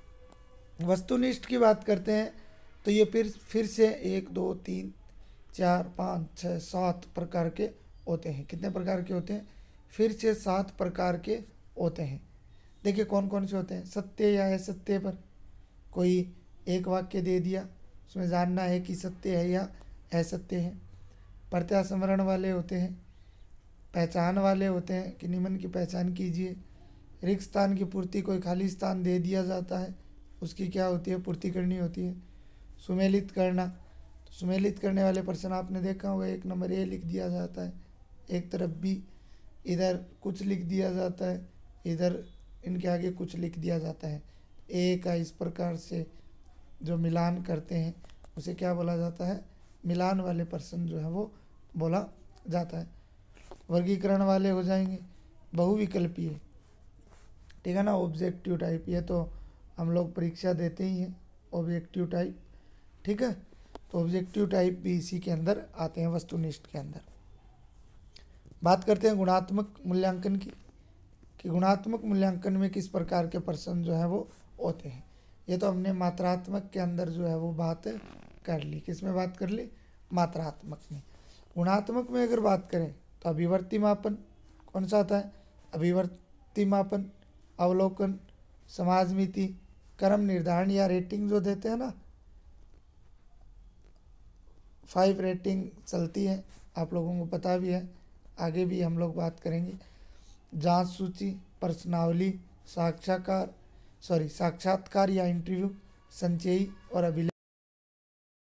[SPEAKER 1] वस्तुनिष्ठ की बात करते हैं तो ये फिर से 1 2 3 4 5 6 7 प्रकार के होते हैं। कितने प्रकार के होते हैं, फिर से 7 प्रकार के होते हैं। देखिए कौन कौन से होते हैं, सत्य या असत्य पर कोई एक वाक्य दे दिया, उसमें जानना है कि सत्य है या असत्य है। प्रत्यास्मरण वाले होते हैं, पहचान वाले होते हैं कि निम्न की पहचान कीजिए। रिक्त स्थान की पूर्ति, कोई खाली स्थान दे दिया जाता है उसकी क्या होती है, पूर्ति करनी होती है। सुमेलित करना, तो सुमेलित करने वाले प्रश्न आपने देखा होगा, 1 नंबर ए लिख दिया जाता है, एक तरफ बी, इधर कुछ लिख दिया जाता है, इधर इनके आगे कुछ लिख दिया जाता है। ए का इस प्रकार से जो मिलान करते हैं उसे क्या बोला जाता है, मिलान वाले प्रश्न जो है वो बोला जाता है। वर्गीकरण वाले हो जाएंगे बहुविकल्पीय, ठीक है ना, ऑब्जेक्टिव टाइप, ये तो हम लोग परीक्षा देते ही हैं ऑब्जेक्टिव टाइप, ठीक है। तो ऑब्जेक्टिव टाइप भी इसी के अंदर आते हैं, वस्तुनिष्ठ के अंदर। बात करते हैं गुणात्मक मूल्यांकन की, कि गुणात्मक मूल्यांकन में किस प्रकार के प्रश्न जो है वो होते हैं। ये तो हमने मात्रात्मक के अंदर जो है वो बात कर ली। किस में बात कर ली, मात्रात्मक में। गुणात्मक में अगर बात करें तो अभिवर्ती मापन कौन सा आता है, अभिवर्ती मापन, अवलोकन, समाजमिति, क्रम निर्धारण या रेटिंग जो देते हैं ना, 5 रेटिंग चलती है, आप लोगों को पता भी है, आगे भी हम लोग बात करेंगे। जांच सूची, प्रश्नावली, साक्षात्कार या इंटरव्यू, संचयी और अभिलेख।